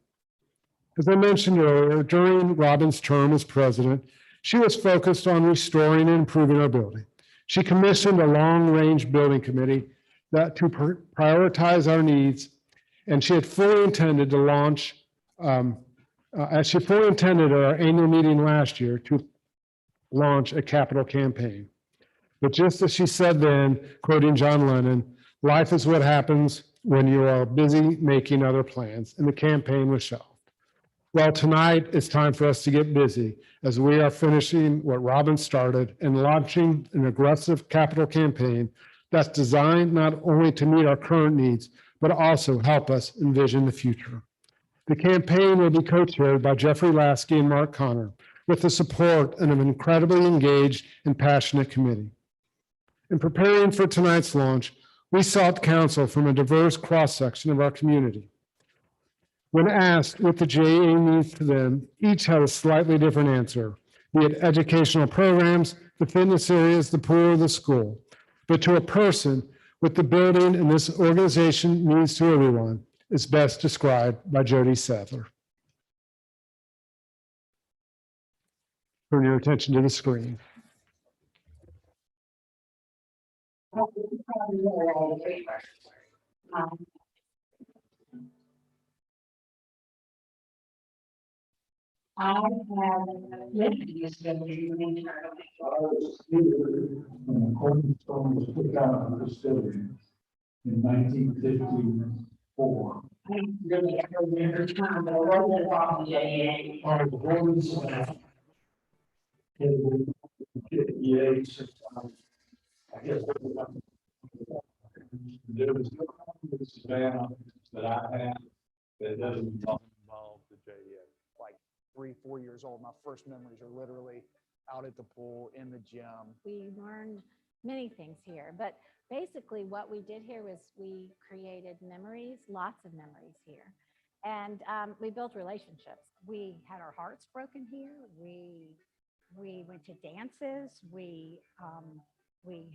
As I mentioned earlier, during Robin's term as president, she was focused on restoring and improving our building. She commissioned a long-range building committee to prioritize our needs, and she had fully intended to launch, as she fully intended at our annual meeting last year, to launch a capital campaign. But just as she said then, quoting John Lennon, "Life is what happens when you are busy making other plans," and the campaign was shelved. Well, tonight it's time for us to get busy as we are finishing what Robin started and launching an aggressive capital campaign that's designed not only to meet our current needs, but also help us envision the future. The campaign will be co-chaired by Jeffrey Lasky and Mark Connor, with the support of an incredibly engaged and passionate committee. In preparing for tonight's launch, we sought counsel from a diverse cross-section of our community. When asked what the JEA means to them, each had a slightly different answer, be it educational programs, the fitness areas, the pool, or the school. But to a person, what the building and this organization means to everyone is best described by Jody Sadler. Turn your attention to the screen. I have lived in this building internally. When a cornerstone was put down on this building in 1954. I really ever remember time, but I wrote it off the JEA. Part of the ordinance of that. JEA system. I guess. There was no conflict in Savannah that I had that doesn't involve the JEA. Like 3-4 years old. My first memories are literally out at the pool, in the gym. We learned many things here, but basically what we did here was we created memories, lots of memories here. And we built relationships. We had our hearts broken here. We went to dances. We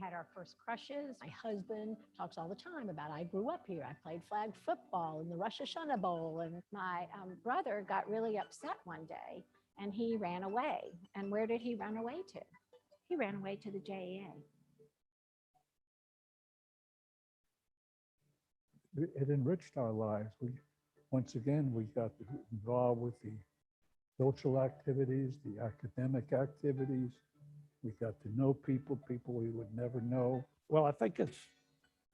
had our first crushes. My husband talks all the time about, I grew up here. I played flag football in the Rosh Hashanah Bowl. And my brother got really upset one day and he ran away. And where did he run away to? He ran away to the JEA. It enriched our lives. Once again, we got involved with the social activities, the academic activities. We got to know people we would never know. Well, I think it's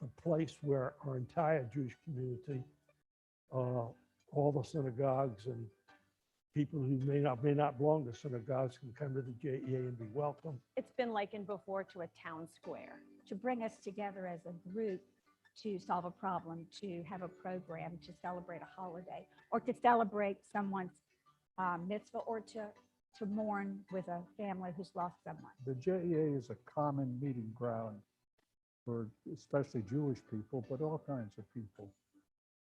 a place where our entire Jewish community, all the synagogues and people who may not belong to synagogues can come to the JEA and be welcome. It's been likened before to a town square. To bring us together as a group to solve a problem, to have a program, to celebrate a holiday, or to celebrate someone's mitzvah, or to mourn with a family who's lost someone. The JEA is a common meeting ground for especially Jewish people, but all kinds of people.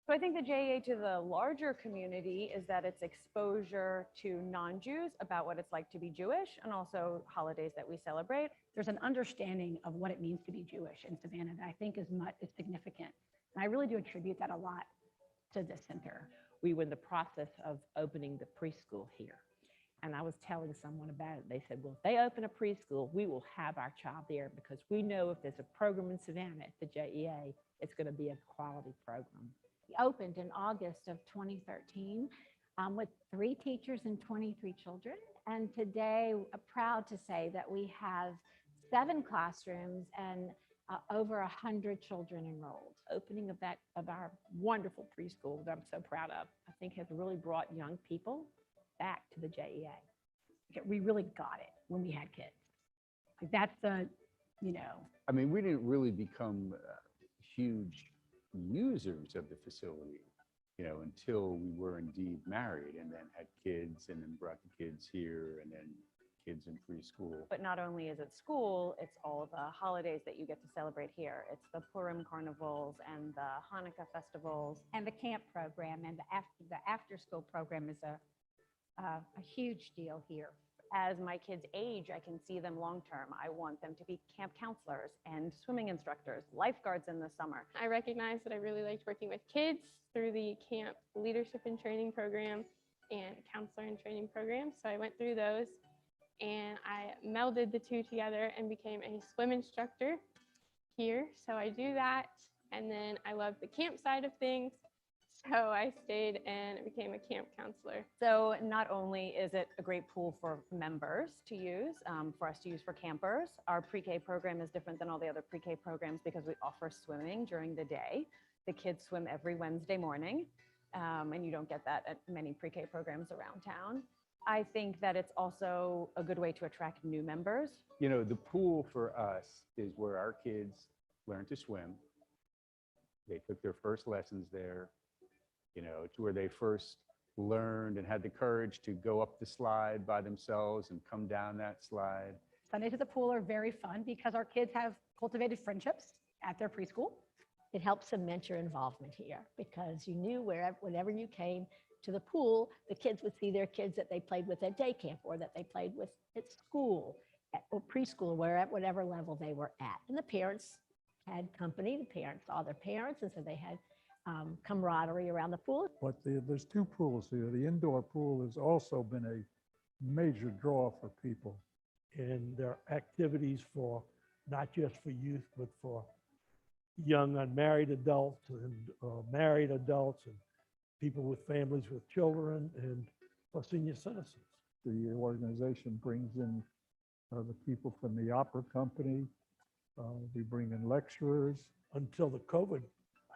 So I think the JEA to the larger community is that it's exposure to non-Jews about what it's like to be Jewish and also holidays that we celebrate. There's an understanding of what it means to be Jewish in Savannah that I think is significant. And I really do attribute that a lot to this center. We were in the process of opening the preschool here. And I was telling someone about it. They said, well, if they open a preschool, we will have our child there because we know if there's a program in Savannah at the JEA, it's going to be a quality program. We opened in August of 2013 with 3 teachers and 23 children. And today, I'm proud to say that we have 7 classrooms and over 100 children enrolled. Opening of our wonderful preschool that I'm so proud of, I think has really brought young people back to the JEA. We really got it when we had kids. Like that's the, I mean, we didn't really become huge users of the facility, until we were indeed married and then had kids and then brought the kids here and then kids in preschool. But not only is it school, it's all the holidays that you get to celebrate here. It's the Purim carnivals and the Hanukkah festivals. And the camp program and the after school program is a huge deal here as my kids age, I can see them long-term. I want them to be camp counselors and swimming instructors, lifeguards in the summer. I recognized that I really liked working with kids through the camp leadership and training program and counselor and training program. So I went through those and I melded the two together and became a swim instructor here. So I do that. And then I love the camp side of things. So I stayed and became a camp counselor. So not only is it a great pool for members to use, for us to use for campers, our pre-K program is different than all the other pre-K programs because we offer swimming during the day. The kids swim every Wednesday morning, and you don't get that at many pre-K programs around town. I think that it's also a good way to attract new members. You know, the pool for us is where our kids learn to swim. They took their first lessons there. You know, it's where they first learned and had the courage to go up the slide by themselves and come down that slide. Sundays at the pool are very fun because our kids have cultivated friendships at their preschool. It helps cement your involvement here because you knew whenever you came to the pool, the kids would see their kids that they played with at day camp or that they played with at school or preschool, whatever level they were at. And the parents had company. The parents saw their parents, and so they had camaraderie around the pool. But there's two pools here. The indoor pool has also been a major draw for people. And there are activities for, not just for youth, but for young unmarried adults and married adults and people with families with children and for senior citizens. The organization brings in the people from the opera company. We bring in lecturers. Until the COVID,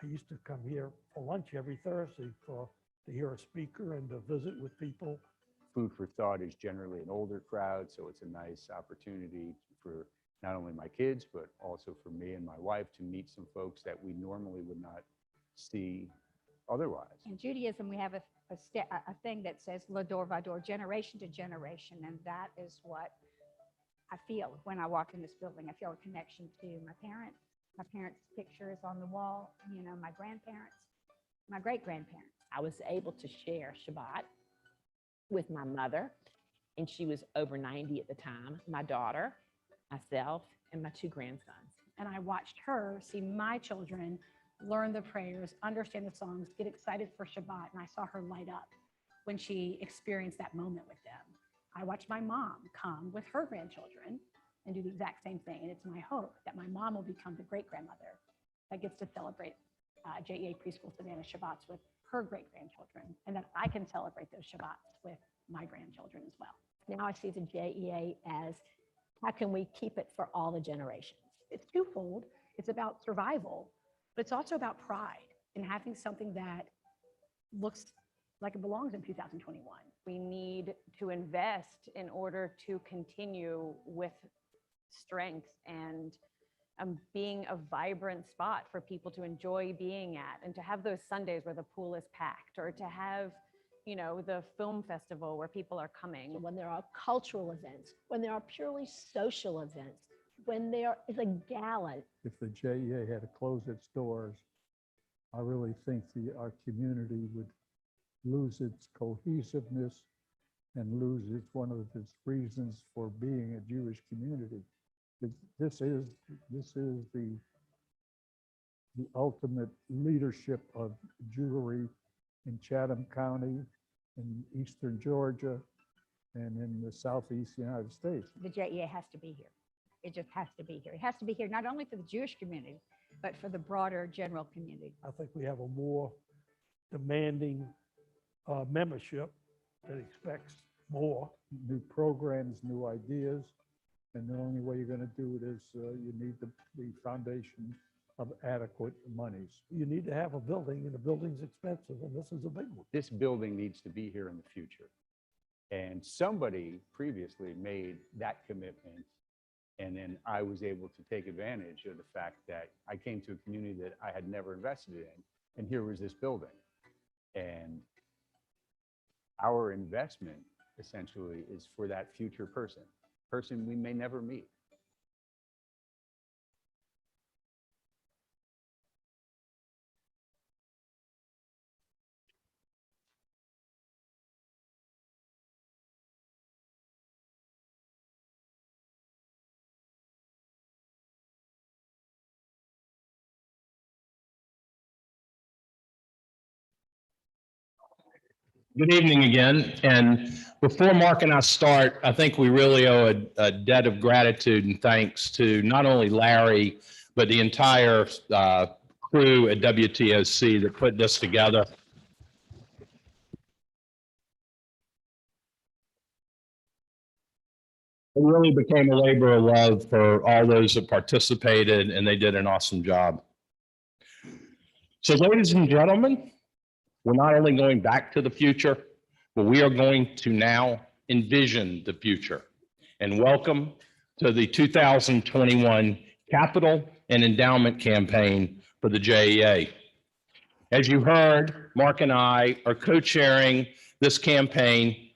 I used to come here for lunch every Thursday to hear a speaker and to visit with people. Food for Thought is generally an older crowd, so it's a nice opportunity for not only my kids, but also for me and my wife to meet some folks that we normally would not see otherwise. In Judaism, we have a thing that says Lador Vador, generation to generation. And that is what I feel when I walk in this building. I feel a connection to my parents. My parents' picture is on the wall, you know, my grandparents, my great-grandparents. I was able to share Shabbat with my mother, and she was over 90 at the time, my daughter, myself, and my two grandsons. And I watched her see my children learn the prayers, understand the songs, get excited for Shabbat. And I saw her light up when she experienced that moment with them. I watched my mom come with her grandchildren and do the exact same thing. And it's my hope that my mom will become the great-grandmother that gets to celebrate JEA Preschool Savannah Shabbats with her great-grandchildren, and that I can celebrate those Shabbats with my grandchildren as well. Now I see the JEA as how can we keep it for all the generations? It's twofold. It's about survival, but it's also about pride and having something that looks like it belongs in 2021. We need to invest in order to continue with strength and being a vibrant spot for people to enjoy being at, and to have those Sundays where the pool is packed, or to have, you know, the film festival where people are coming. So when there are cultural events, when there are purely social events, when there is a gala. If the JEA had to close its doors, I really think our community would lose its cohesiveness and lose one of its reasons for being a Jewish community. This is the ultimate leadership of Jewry in Chatham County, in Eastern Georgia, and in the Southeast United States. The JEA has to be here. It just has to be here. It has to be here not only for the Jewish community, but for the broader general community. I think we have a more demanding membership that expects more. New programs, new ideas, and the only way you're going to do it is you need the foundation of adequate monies. You need to have a building, and the building's expensive, and this is a big one. This building needs to be here in the future. And somebody previously made that commitment. And then I was able to take advantage of the fact that I came to a community that I had never invested in. And here was this building. And our investment essentially is for that future person we may never meet. Good evening again. And before Mark and I start, I think we really owe a debt of gratitude and thanks to not only Larry, but the entire crew at WTOC that put this together. It really became a labor of love for all those that participated, and they did an awesome job. So, ladies and gentlemen, we're not only going back to the future, but we are going to now envision the future. And welcome to the 2021 Capital and Endowment Campaign for the JEA. As you heard, Mark and I are co-chairing this campaign,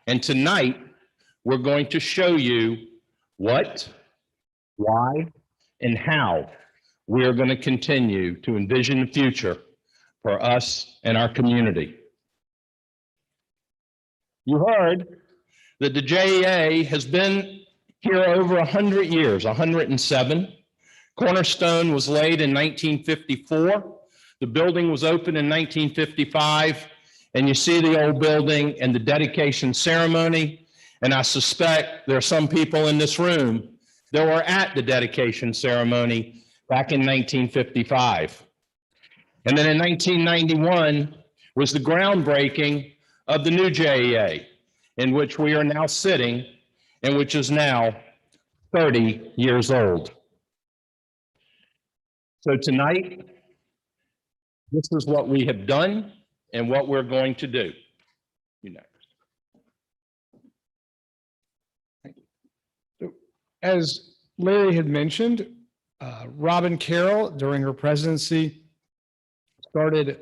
and tonight we're going to show you what, why, and how we are going to continue to envision the future for us and our community. You heard that the JEA has been here over 100 years, 107. Cornerstone was laid in 1954. The building was opened in 1955. And you see the old building and the dedication ceremony. And I suspect there are some people in this room that were at the dedication ceremony back in 1955. And then in 1991 was the groundbreaking of the new JEA, in which we are now sitting, and which is now 30 years old. So tonight, this is what we have done and what we're going to do. You know. As Larry had mentioned, Robin Carroll, during her presidency, started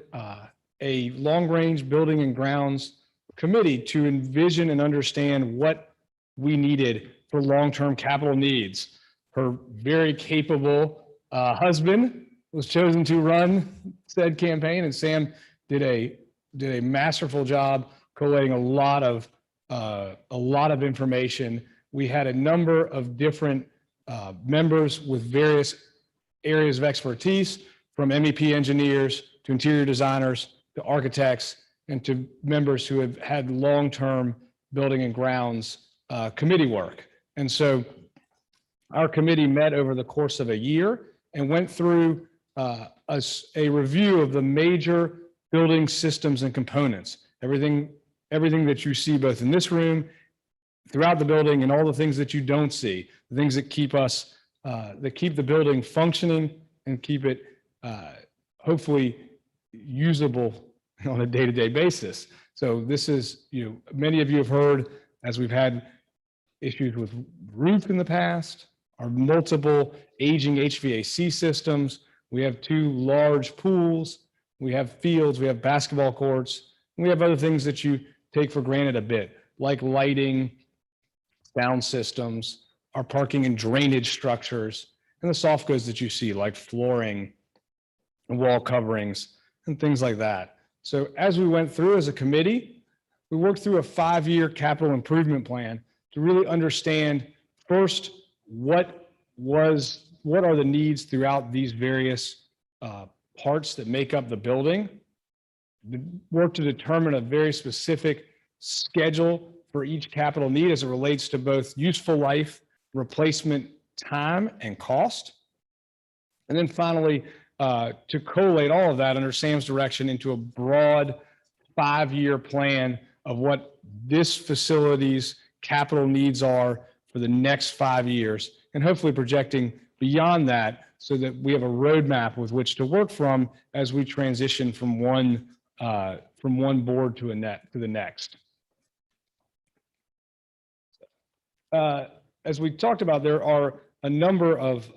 a long-range building and grounds committee to envision and understand what we needed for long-term capital needs. Her very capable husband was chosen to run said campaign, and Sam did a masterful job collating a lot of information. We had a number of different members with various areas of expertise, from MEP engineers to interior designers to architects, and to members who have had long-term building and grounds committee work. And so our committee met over the course of a year and went through a review of the major building systems and components, everything that you see both in this room, throughout the building, and all the things that you don't see, the things that keep us, that keep the building functioning and keep it hopefully usable on a day-to-day basis. So this is, many of you have heard, as we've had issues with roof in the past, our multiple aging HVAC systems. We have 2 large pools, we have fields, we have basketball courts, and we have other things that you take for granted a bit, like lighting, sound systems, our parking and drainage structures, and the soft goods that you see, like flooring and wall coverings and things like that. So as we went through as a committee, we worked through a 5-year capital improvement plan to really understand first what are the needs throughout these various parts that make up the building. Work to determine a very specific schedule for each capital need as it relates to both useful life, replacement time, and cost. And then finally, to collate all of that under Sam's direction into a broad 5-year plan of what this facility's capital needs are for the next 5 years, and hopefully projecting beyond that so that we have a roadmap with which to work from as we transition from one board to the next. As we talked about, there are a number of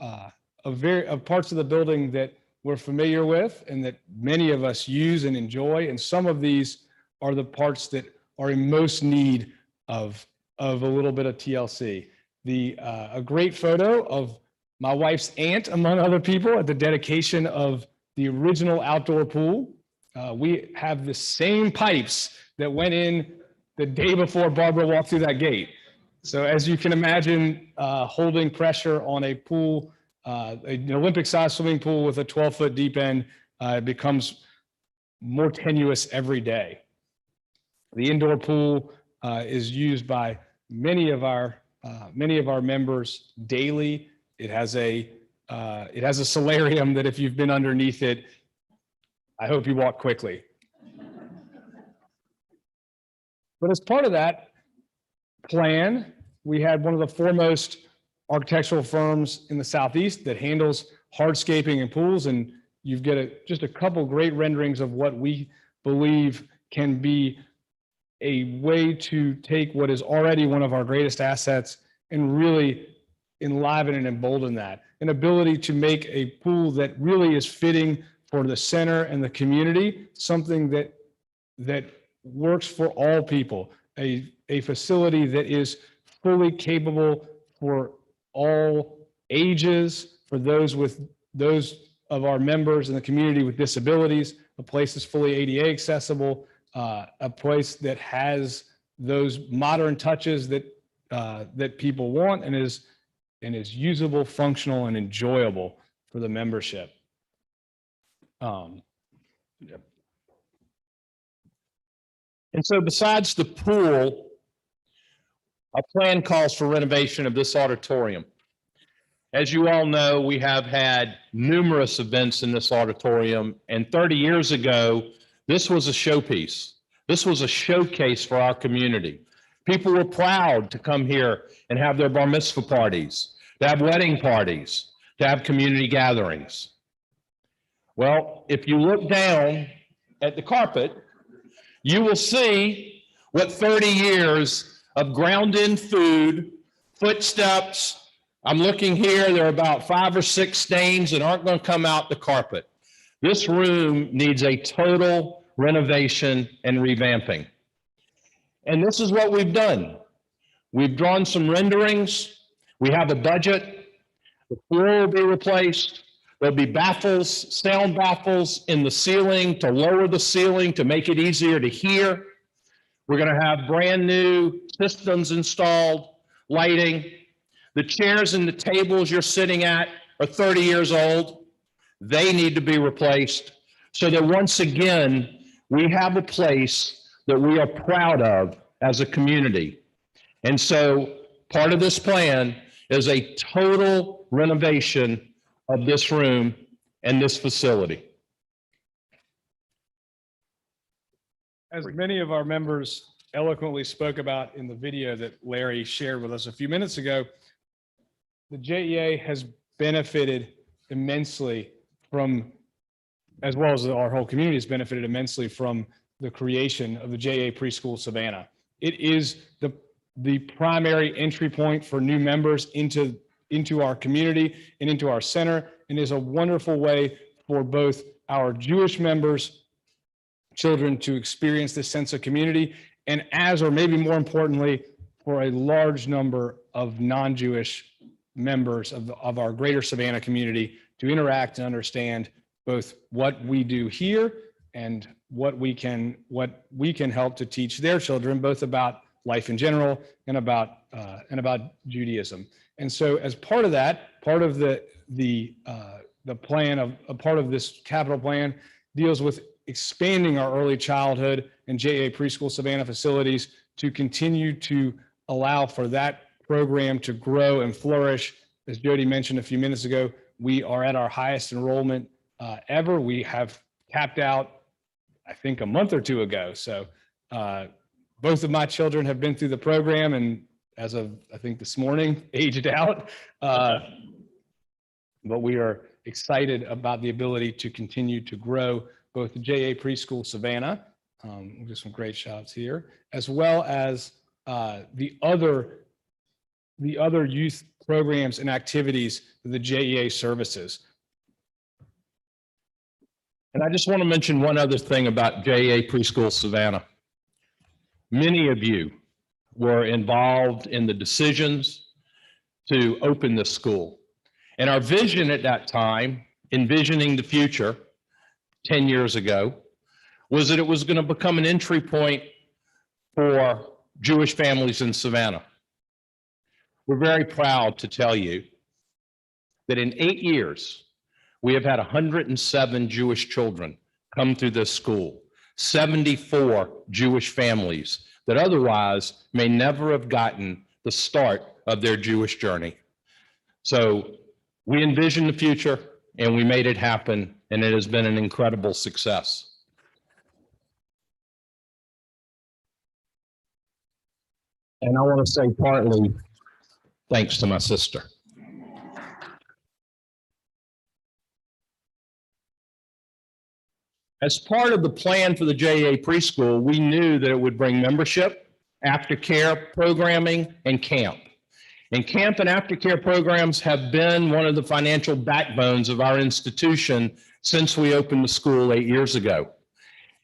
parts of the building that we're familiar with and that many of us use and enjoy. And some of these are the parts that are in most need of a little bit of TLC. A great photo of my wife's aunt, among other people, at the dedication of the original outdoor pool. We have the same pipes that went in the day before Barbara walked through that gate. So as you can imagine, holding pressure on a pool, an Olympic-sized swimming pool with a 12-foot deep end, becomes more tenuous every day. The indoor pool is used by many of our members daily. It has a solarium that if you've been underneath it, I hope you walk quickly. But as part of that plan, we had one of the foremost architectural firms in the Southeast that handles hardscaping and pools. And you've got just a couple great renderings of what we believe can be a way to take what is already one of our greatest assets and really enliven and embolden that. An ability to make a pool that really is fitting for the center and the community, something that works for all people, a facility that is fully capable for all ages, for those of our members in the community with disabilities, a place that's fully ADA accessible, a place that has those modern touches that people want and is usable, functional, and enjoyable for the membership. Yep. And so besides the pool, our plan calls for renovation of this auditorium. As you all know, we have had numerous events in this auditorium, and 30 years ago, this was a showpiece. This was a showcase for our community. People were proud to come here and have their bar mitzvah parties, to have wedding parties, to have community gatherings. Well, if you look down at the carpet, you will see what 30 years of ground-in food, footsteps. I'm looking here, there are about 5 or 6 stains that aren't going to come out the carpet. This room needs a total renovation and revamping. And this is what we've done. We've drawn some renderings. We have a budget. The floor will be replaced. There'll be baffles, sound baffles in the ceiling to lower the ceiling to make it easier to hear. We're going to have brand new systems installed, lighting. The chairs and the tables you're sitting at are 30 years old. They need to be replaced so that once again, we have a place that we are proud of as a community. And so part of this plan is a total renovation of this room and this facility. As many of our members eloquently spoke about in the video that Larry shared with us a few minutes ago, the JEA has benefited immensely from, as well as our whole community has benefited immensely from the creation of the JEA Preschool Savannah. It is the primary entry point for new members into our community and into our center, and is a wonderful way for both our Jewish members, children, to experience this sense of community, and or maybe more importantly, for a large number of non-Jewish members of our greater Savannah community to interact and understand both what we do here and what we can help to teach their children, both about life in general and about Judaism. And so as part of that, part of the plan a part of this capital plan deals with expanding our early childhood and JEA Preschool Savannah facilities to continue to allow for that program to grow and flourish. As Jody mentioned a few minutes ago, we are at our highest enrollment ever. We have capped out, I think, a month or two ago. So both of my children have been through the program, and as of, I think, this morning, aged out. But we are excited about the ability to continue to grow both the JEA Preschool Savannah, we'll do some great shots here, as well as the other youth programs and activities that the JEA services. And I just want to mention one other thing about JEA Preschool Savannah. Many of you were involved in the decisions to open this school. And our vision at that time, envisioning the future 10 years ago, was that it was going to become an entry point for Jewish families in Savannah. We're very proud to tell you that in 8 years, we have had 107 Jewish children come through this school. 74 Jewish families that otherwise may never have gotten the start of their Jewish journey. So we envisioned the future and we made it happen, and it has been an incredible success. And I want to say partly thanks to my sister. As part of the plan for the JEA preschool, we knew that it would bring membership, aftercare programming, and camp. And camp and aftercare programs have been one of the financial backbones of our institution since we opened the school 8 years ago.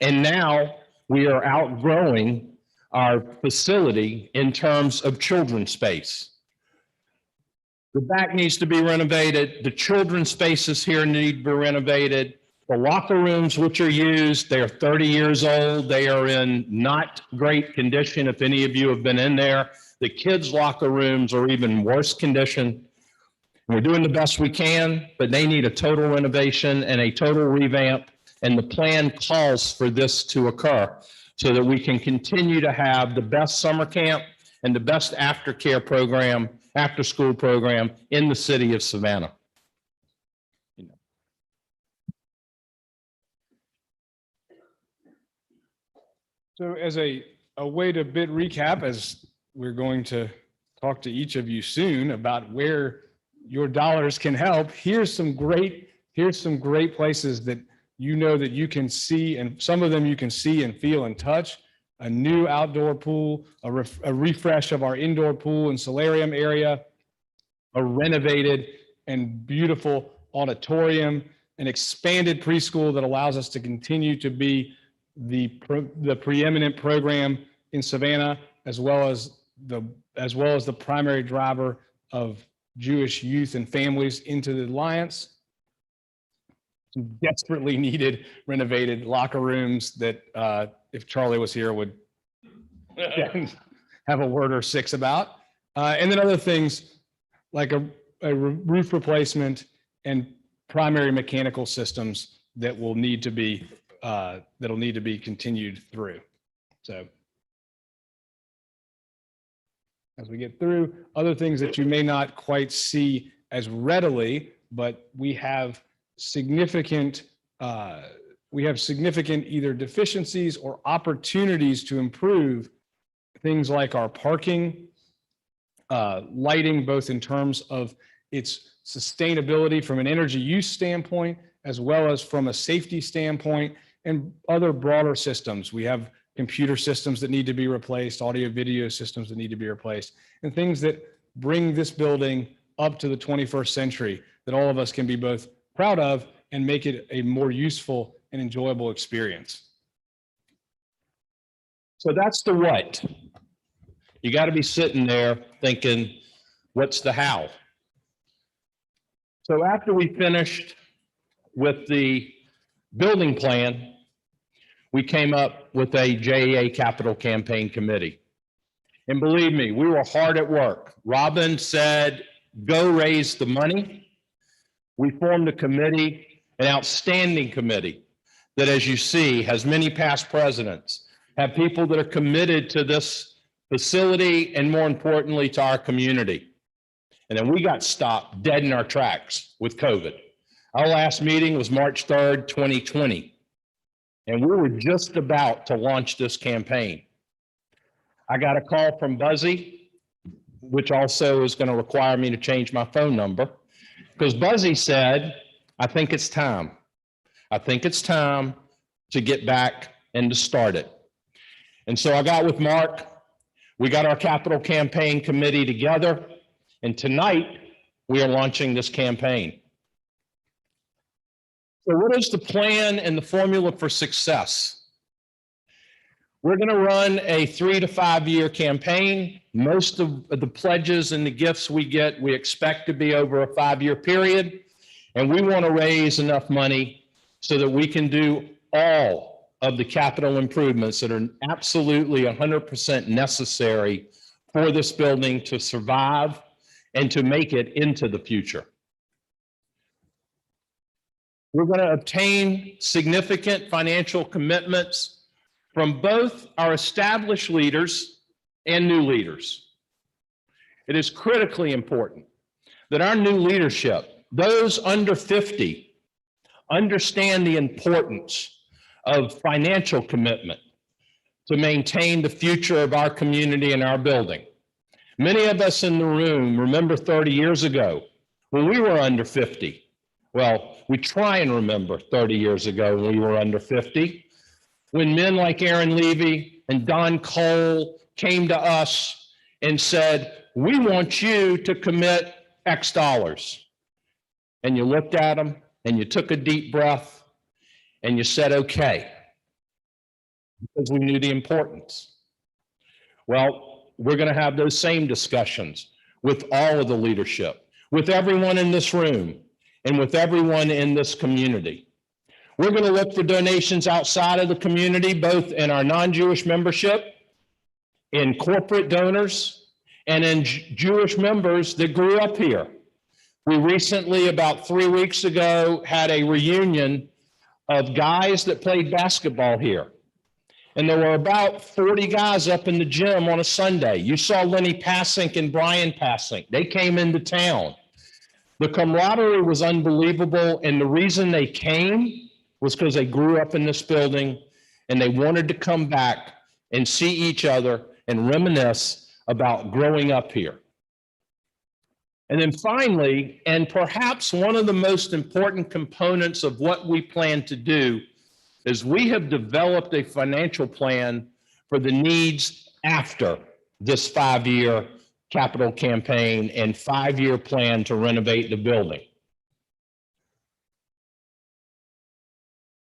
And now we are outgrowing our facility in terms of children's space. The back needs to be renovated. The children's spaces here need to be renovated. The locker rooms which are used, they are 30 years old. They are in not great condition. If any of you have been in there, the kids' locker rooms are even worse condition. We're doing the best we can, but they need a total renovation and a total revamp. And the plan calls for this to occur so that we can continue to have the best summer camp and the best aftercare program, after school program in the city of Savannah. So as a way to bit recap, as we're going to talk to each of you soon about where your dollars can help, here's some great places that you know that you can see, and some of them you can see and feel and touch. A new outdoor pool, a refresh of our indoor pool and solarium area, a renovated and beautiful auditorium, an expanded preschool that allows us to continue to be the preeminent program in Savannah, as well as the primary driver of Jewish youth and families into the Alliance. Some desperately needed renovated locker rooms that if Charlie was here would have a word or six about. And then other things like a roof replacement and primary mechanical systems that will need to be that'll need to be continued through. So as we get through other things that you may not quite see as readily, but we have significant either deficiencies or opportunities to improve things like our parking, lighting, both in terms of its sustainability from an energy use standpoint, as well as from a safety standpoint, and other broader systems. We have computer systems that need to be replaced, audio video systems that need to be replaced, and things that bring this building up to the 21st century that all of us can be both proud of and make it a more useful and enjoyable experience. So that's the what. You got to be sitting there thinking, what's the how? So after we finished with the building plan, we came up with a JEA Capital Campaign Committee. And believe me, we were hard at work. Robin said, go raise the money. We formed a committee, an outstanding committee that, as you see, has many past presidents, have people that are committed to this facility and, more importantly, to our community. And then we got stopped dead in our tracks with COVID. Our last meeting was March 3rd, 2020. And we were just about to launch this campaign. I got a call from Buzzy, which also is going to require me to change my phone number, because Buzzy said, I think it's time. I think it's time to get back and to start it. And so I got with Mark. We got our capital campaign committee together. And tonight we are launching this campaign. So what is the plan and the formula for success? We're going to run a 3 to 5 year campaign. Most of the pledges and the gifts we get, we expect to be over a 5-year period. And we want to raise enough money so that we can do all of the capital improvements that are absolutely 100% necessary for this building to survive and to make it into the future. We're going to obtain significant financial commitments from both our established leaders and new leaders. It is critically important that our new leadership, those under 50, understand the importance of financial commitment to maintain the future of our community and our building. Many of us in the room remember 30 years ago when we were under 50. Well, we try and remember 30 years ago when we were under 50, when men like Aaron Levy and Don Cole came to us and said, we want you to commit X dollars. And you looked at them and you took a deep breath and you said, okay, because we knew the importance. Well, we're going to have those same discussions with all of the leadership, with everyone in this room, and with everyone in this community. We're going to look for donations outside of the community, both in our non-Jewish membership, in corporate donors, and in Jewish members that grew up here. We recently, about 3 weeks ago, had a reunion of guys that played basketball here. And there were about 40 guys up in the gym on a Sunday. You saw Lenny Passink and Brian Passink. They came into town. The camaraderie was unbelievable, and the reason they came was because they grew up in this building and they wanted to come back and see each other and reminisce about growing up here. And then finally, and perhaps one of the most important components of what we plan to do, is we have developed a financial plan for the needs after this 5-year capital campaign and 5-year plan to renovate the building.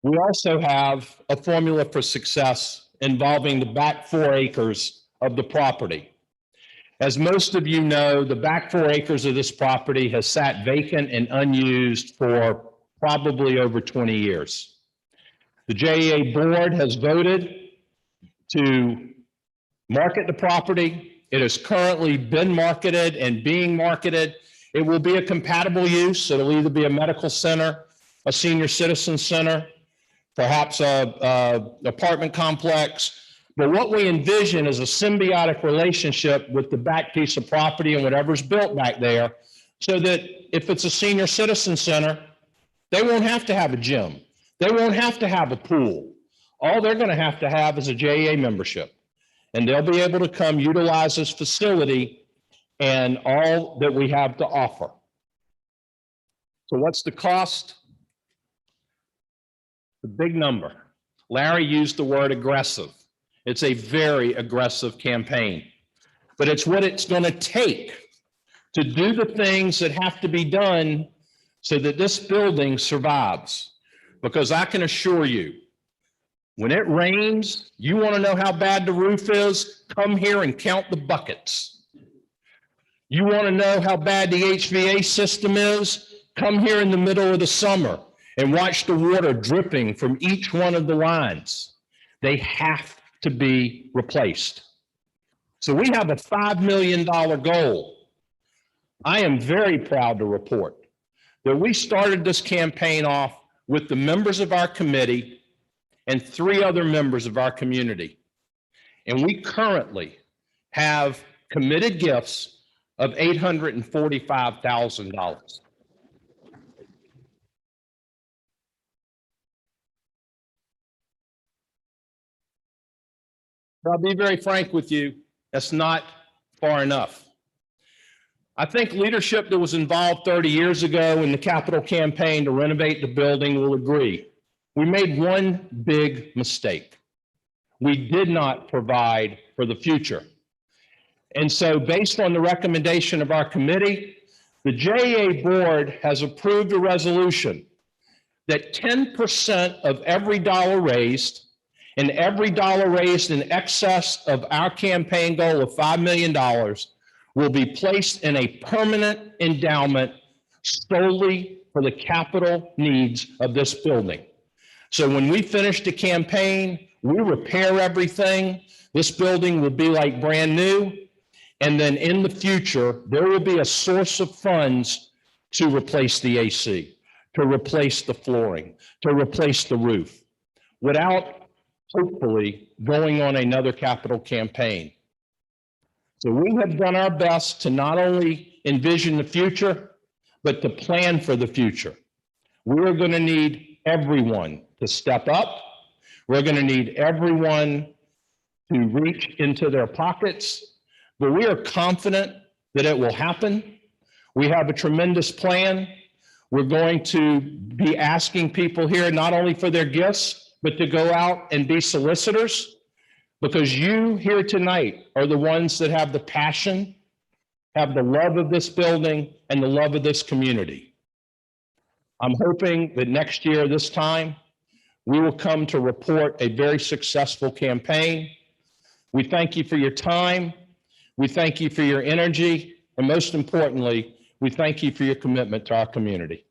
We also have a formula for success involving the back 4 acres of the property. As most of you know, the back 4 acres of this property has sat vacant and unused for probably over 20 years. The JEA board has voted to market the property. It has currently been marketed and being marketed. It will be a compatible use. It'll either be a medical center, a senior citizen center, perhaps a apartment complex. But what we envision is a symbiotic relationship with the back piece of property and whatever's built back there, so that if it's a senior citizen center, they won't have to have a gym. They won't have to have a pool. All they're going to have is a JEA membership. And they'll be able to come utilize this facility and all that we have to offer. So what's the cost? The big number. Larry used the word aggressive. It's a very aggressive campaign, but it's what it's going to take to do the things that have to be done so that this building survives. Because I can assure you, when it rains, you want to know how bad the roof is? Come here and count the buckets. You want to know how bad the HVAC system is? Come here in the middle of the summer and watch the water dripping from each one of the lines. They have to be replaced. So we have a $5 million goal. I am very proud to report that we started this campaign off with the members of our committee and 3 other members of our community. And we currently have committed gifts of $845,000. I'll be very frank with you, that's not far enough. I think leadership that was involved 30 years ago in the capital campaign to renovate the building will agree. We made one big mistake. We did not provide for the future. And so based on the recommendation of our committee, the JEA board has approved a resolution that 10% of every dollar raised and every dollar raised in excess of our campaign goal of $5 million will be placed in a permanent endowment solely for the capital needs of this building. So when we finish the campaign, we repair everything. This building will be like brand new. And then in the future, there will be a source of funds to replace the AC, to replace the flooring, to replace the roof. Without hopefully going on another capital campaign. So we have done our best to not only envision the future, but to plan for the future. We're going to need everyone to step up. We're going to need everyone to reach into their pockets, but we are confident that it will happen. We have a tremendous plan. We're going to be asking people here not only for their gifts, but to go out and be solicitors, because you here tonight are the ones that have the passion, have the love of this building and the love of this community. I'm hoping that next year, this time, we will come to report a very successful campaign. We thank you for your time. We thank you for your energy. And most importantly, we thank you for your commitment to our community.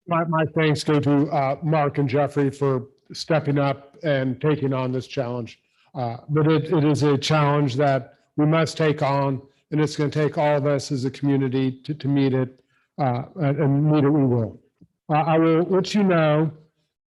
My thanks go to Mark and Jeffrey for stepping up and taking on this challenge. But it is a challenge that we must take on, and it's going to take all of us as a community to meet it, and meet it we will. I will let you know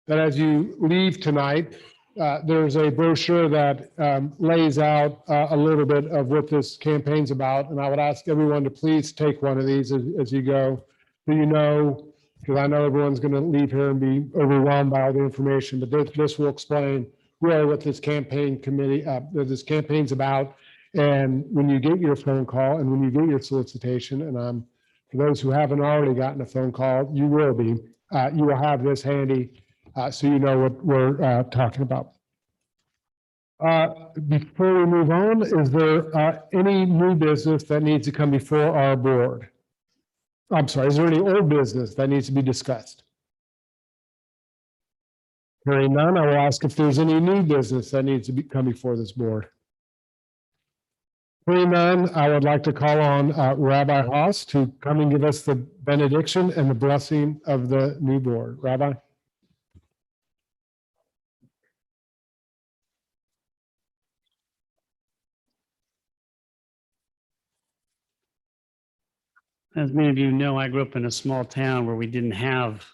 that as you leave tonight, there's a brochure that lays out a little bit of what this campaign's about, and I would ask everyone to please take one of these as you go, so you know, because I know everyone's going to leave here and be overwhelmed by all the information, but this will explain really what this this campaign's about. And when you get your phone call and when you get your solicitation, and for those who haven't already gotten a phone call, you will have this handy, so you know what we're talking about. Before we move on, is there any new business that needs to come before our board? I'm sorry, is there any old business that needs to be discussed? Hearing none, I will ask if there's any new business that needs to come before this board. Hearing none, I would like to call on Rabbi Haas to come and give us the benediction and the blessing of the new board. Rabbi? As many of you know, I grew up in a small town where we didn't have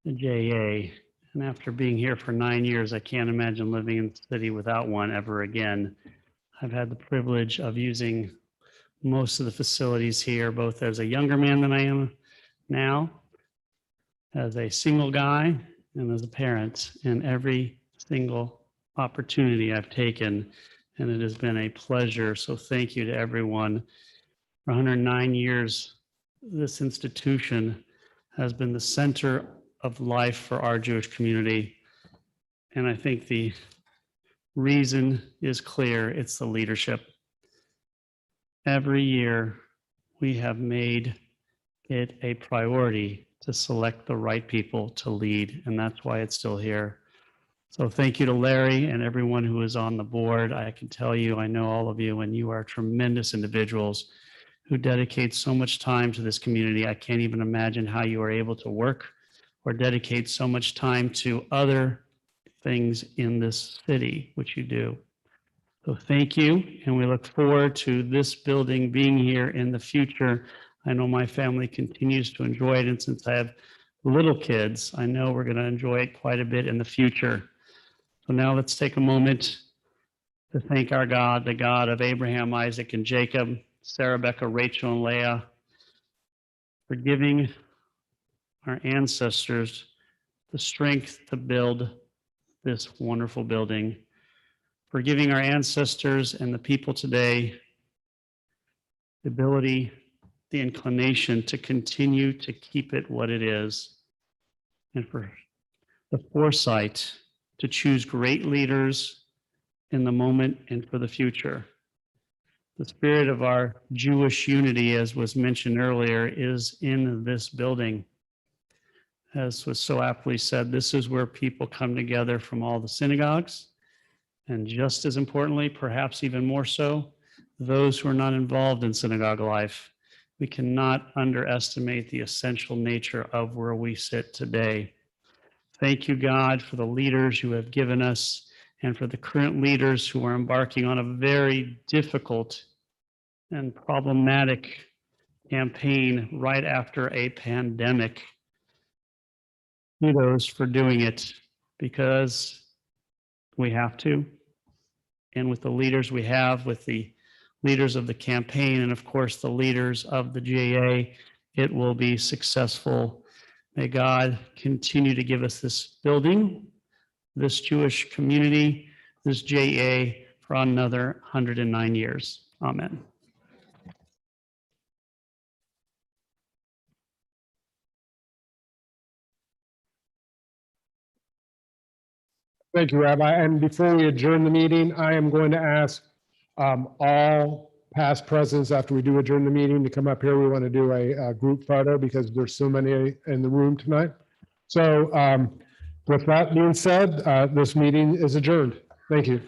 a JEA. And after being here for 9 years, I can't imagine living in the city without one ever again. I've had the privilege of using most of the facilities here, both as a younger man than I am now, as a single guy, and as a parent, and every single opportunity I've taken, and it has been a pleasure. So thank you to everyone. For 109 years, this institution has been the center of life for our Jewish community. And I think the reason is clear. It's the leadership. Every year, we have made it a priority to select the right people to lead, and that's why it's still here. So thank you to Larry and everyone who is on the board. I can tell you, I know all of you, and you are tremendous individuals who dedicate so much time to this community. I can't even imagine how you are able to work or dedicate so much time to other things in this city, which you do. So thank you, and we look forward to this building being here in the future. I know my family continues to enjoy it, and since I have little kids, I know we're going to enjoy it quite a bit in the future. So now let's take a moment to thank our God, the God of Abraham, Isaac, and Jacob, Sarah, Rebecca, Rachel, and Leah, for giving our ancestors the strength to build this wonderful building, for giving our ancestors and the people today the ability, the inclination to continue to keep it what it is, and for the foresight to choose great leaders in the moment and for the future. The spirit of our Jewish unity, as was mentioned earlier, is in this building. As was so aptly said, this is where people come together from all the synagogues, and just as importantly, perhaps even more so, those who are not involved in synagogue life. We cannot underestimate the essential nature of where we sit today. Thank you, God, for the leaders you have given us and for the current leaders who are embarking on a very difficult and problematic campaign right after a pandemic. Kudos for doing it because we have to. And with the leaders we have, with the leaders of the campaign, and of course, the leaders of the JEA, it will be successful. May God continue to give us this building, this Jewish community, this JEA for another 109 years. Amen. Thank you, Rabbi. And before we adjourn the meeting, I am going to ask all past presidents, after we do adjourn the meeting, to come up here. We want to do a group photo because there's so many in the room tonight. So with that being said, this meeting is adjourned. Thank you.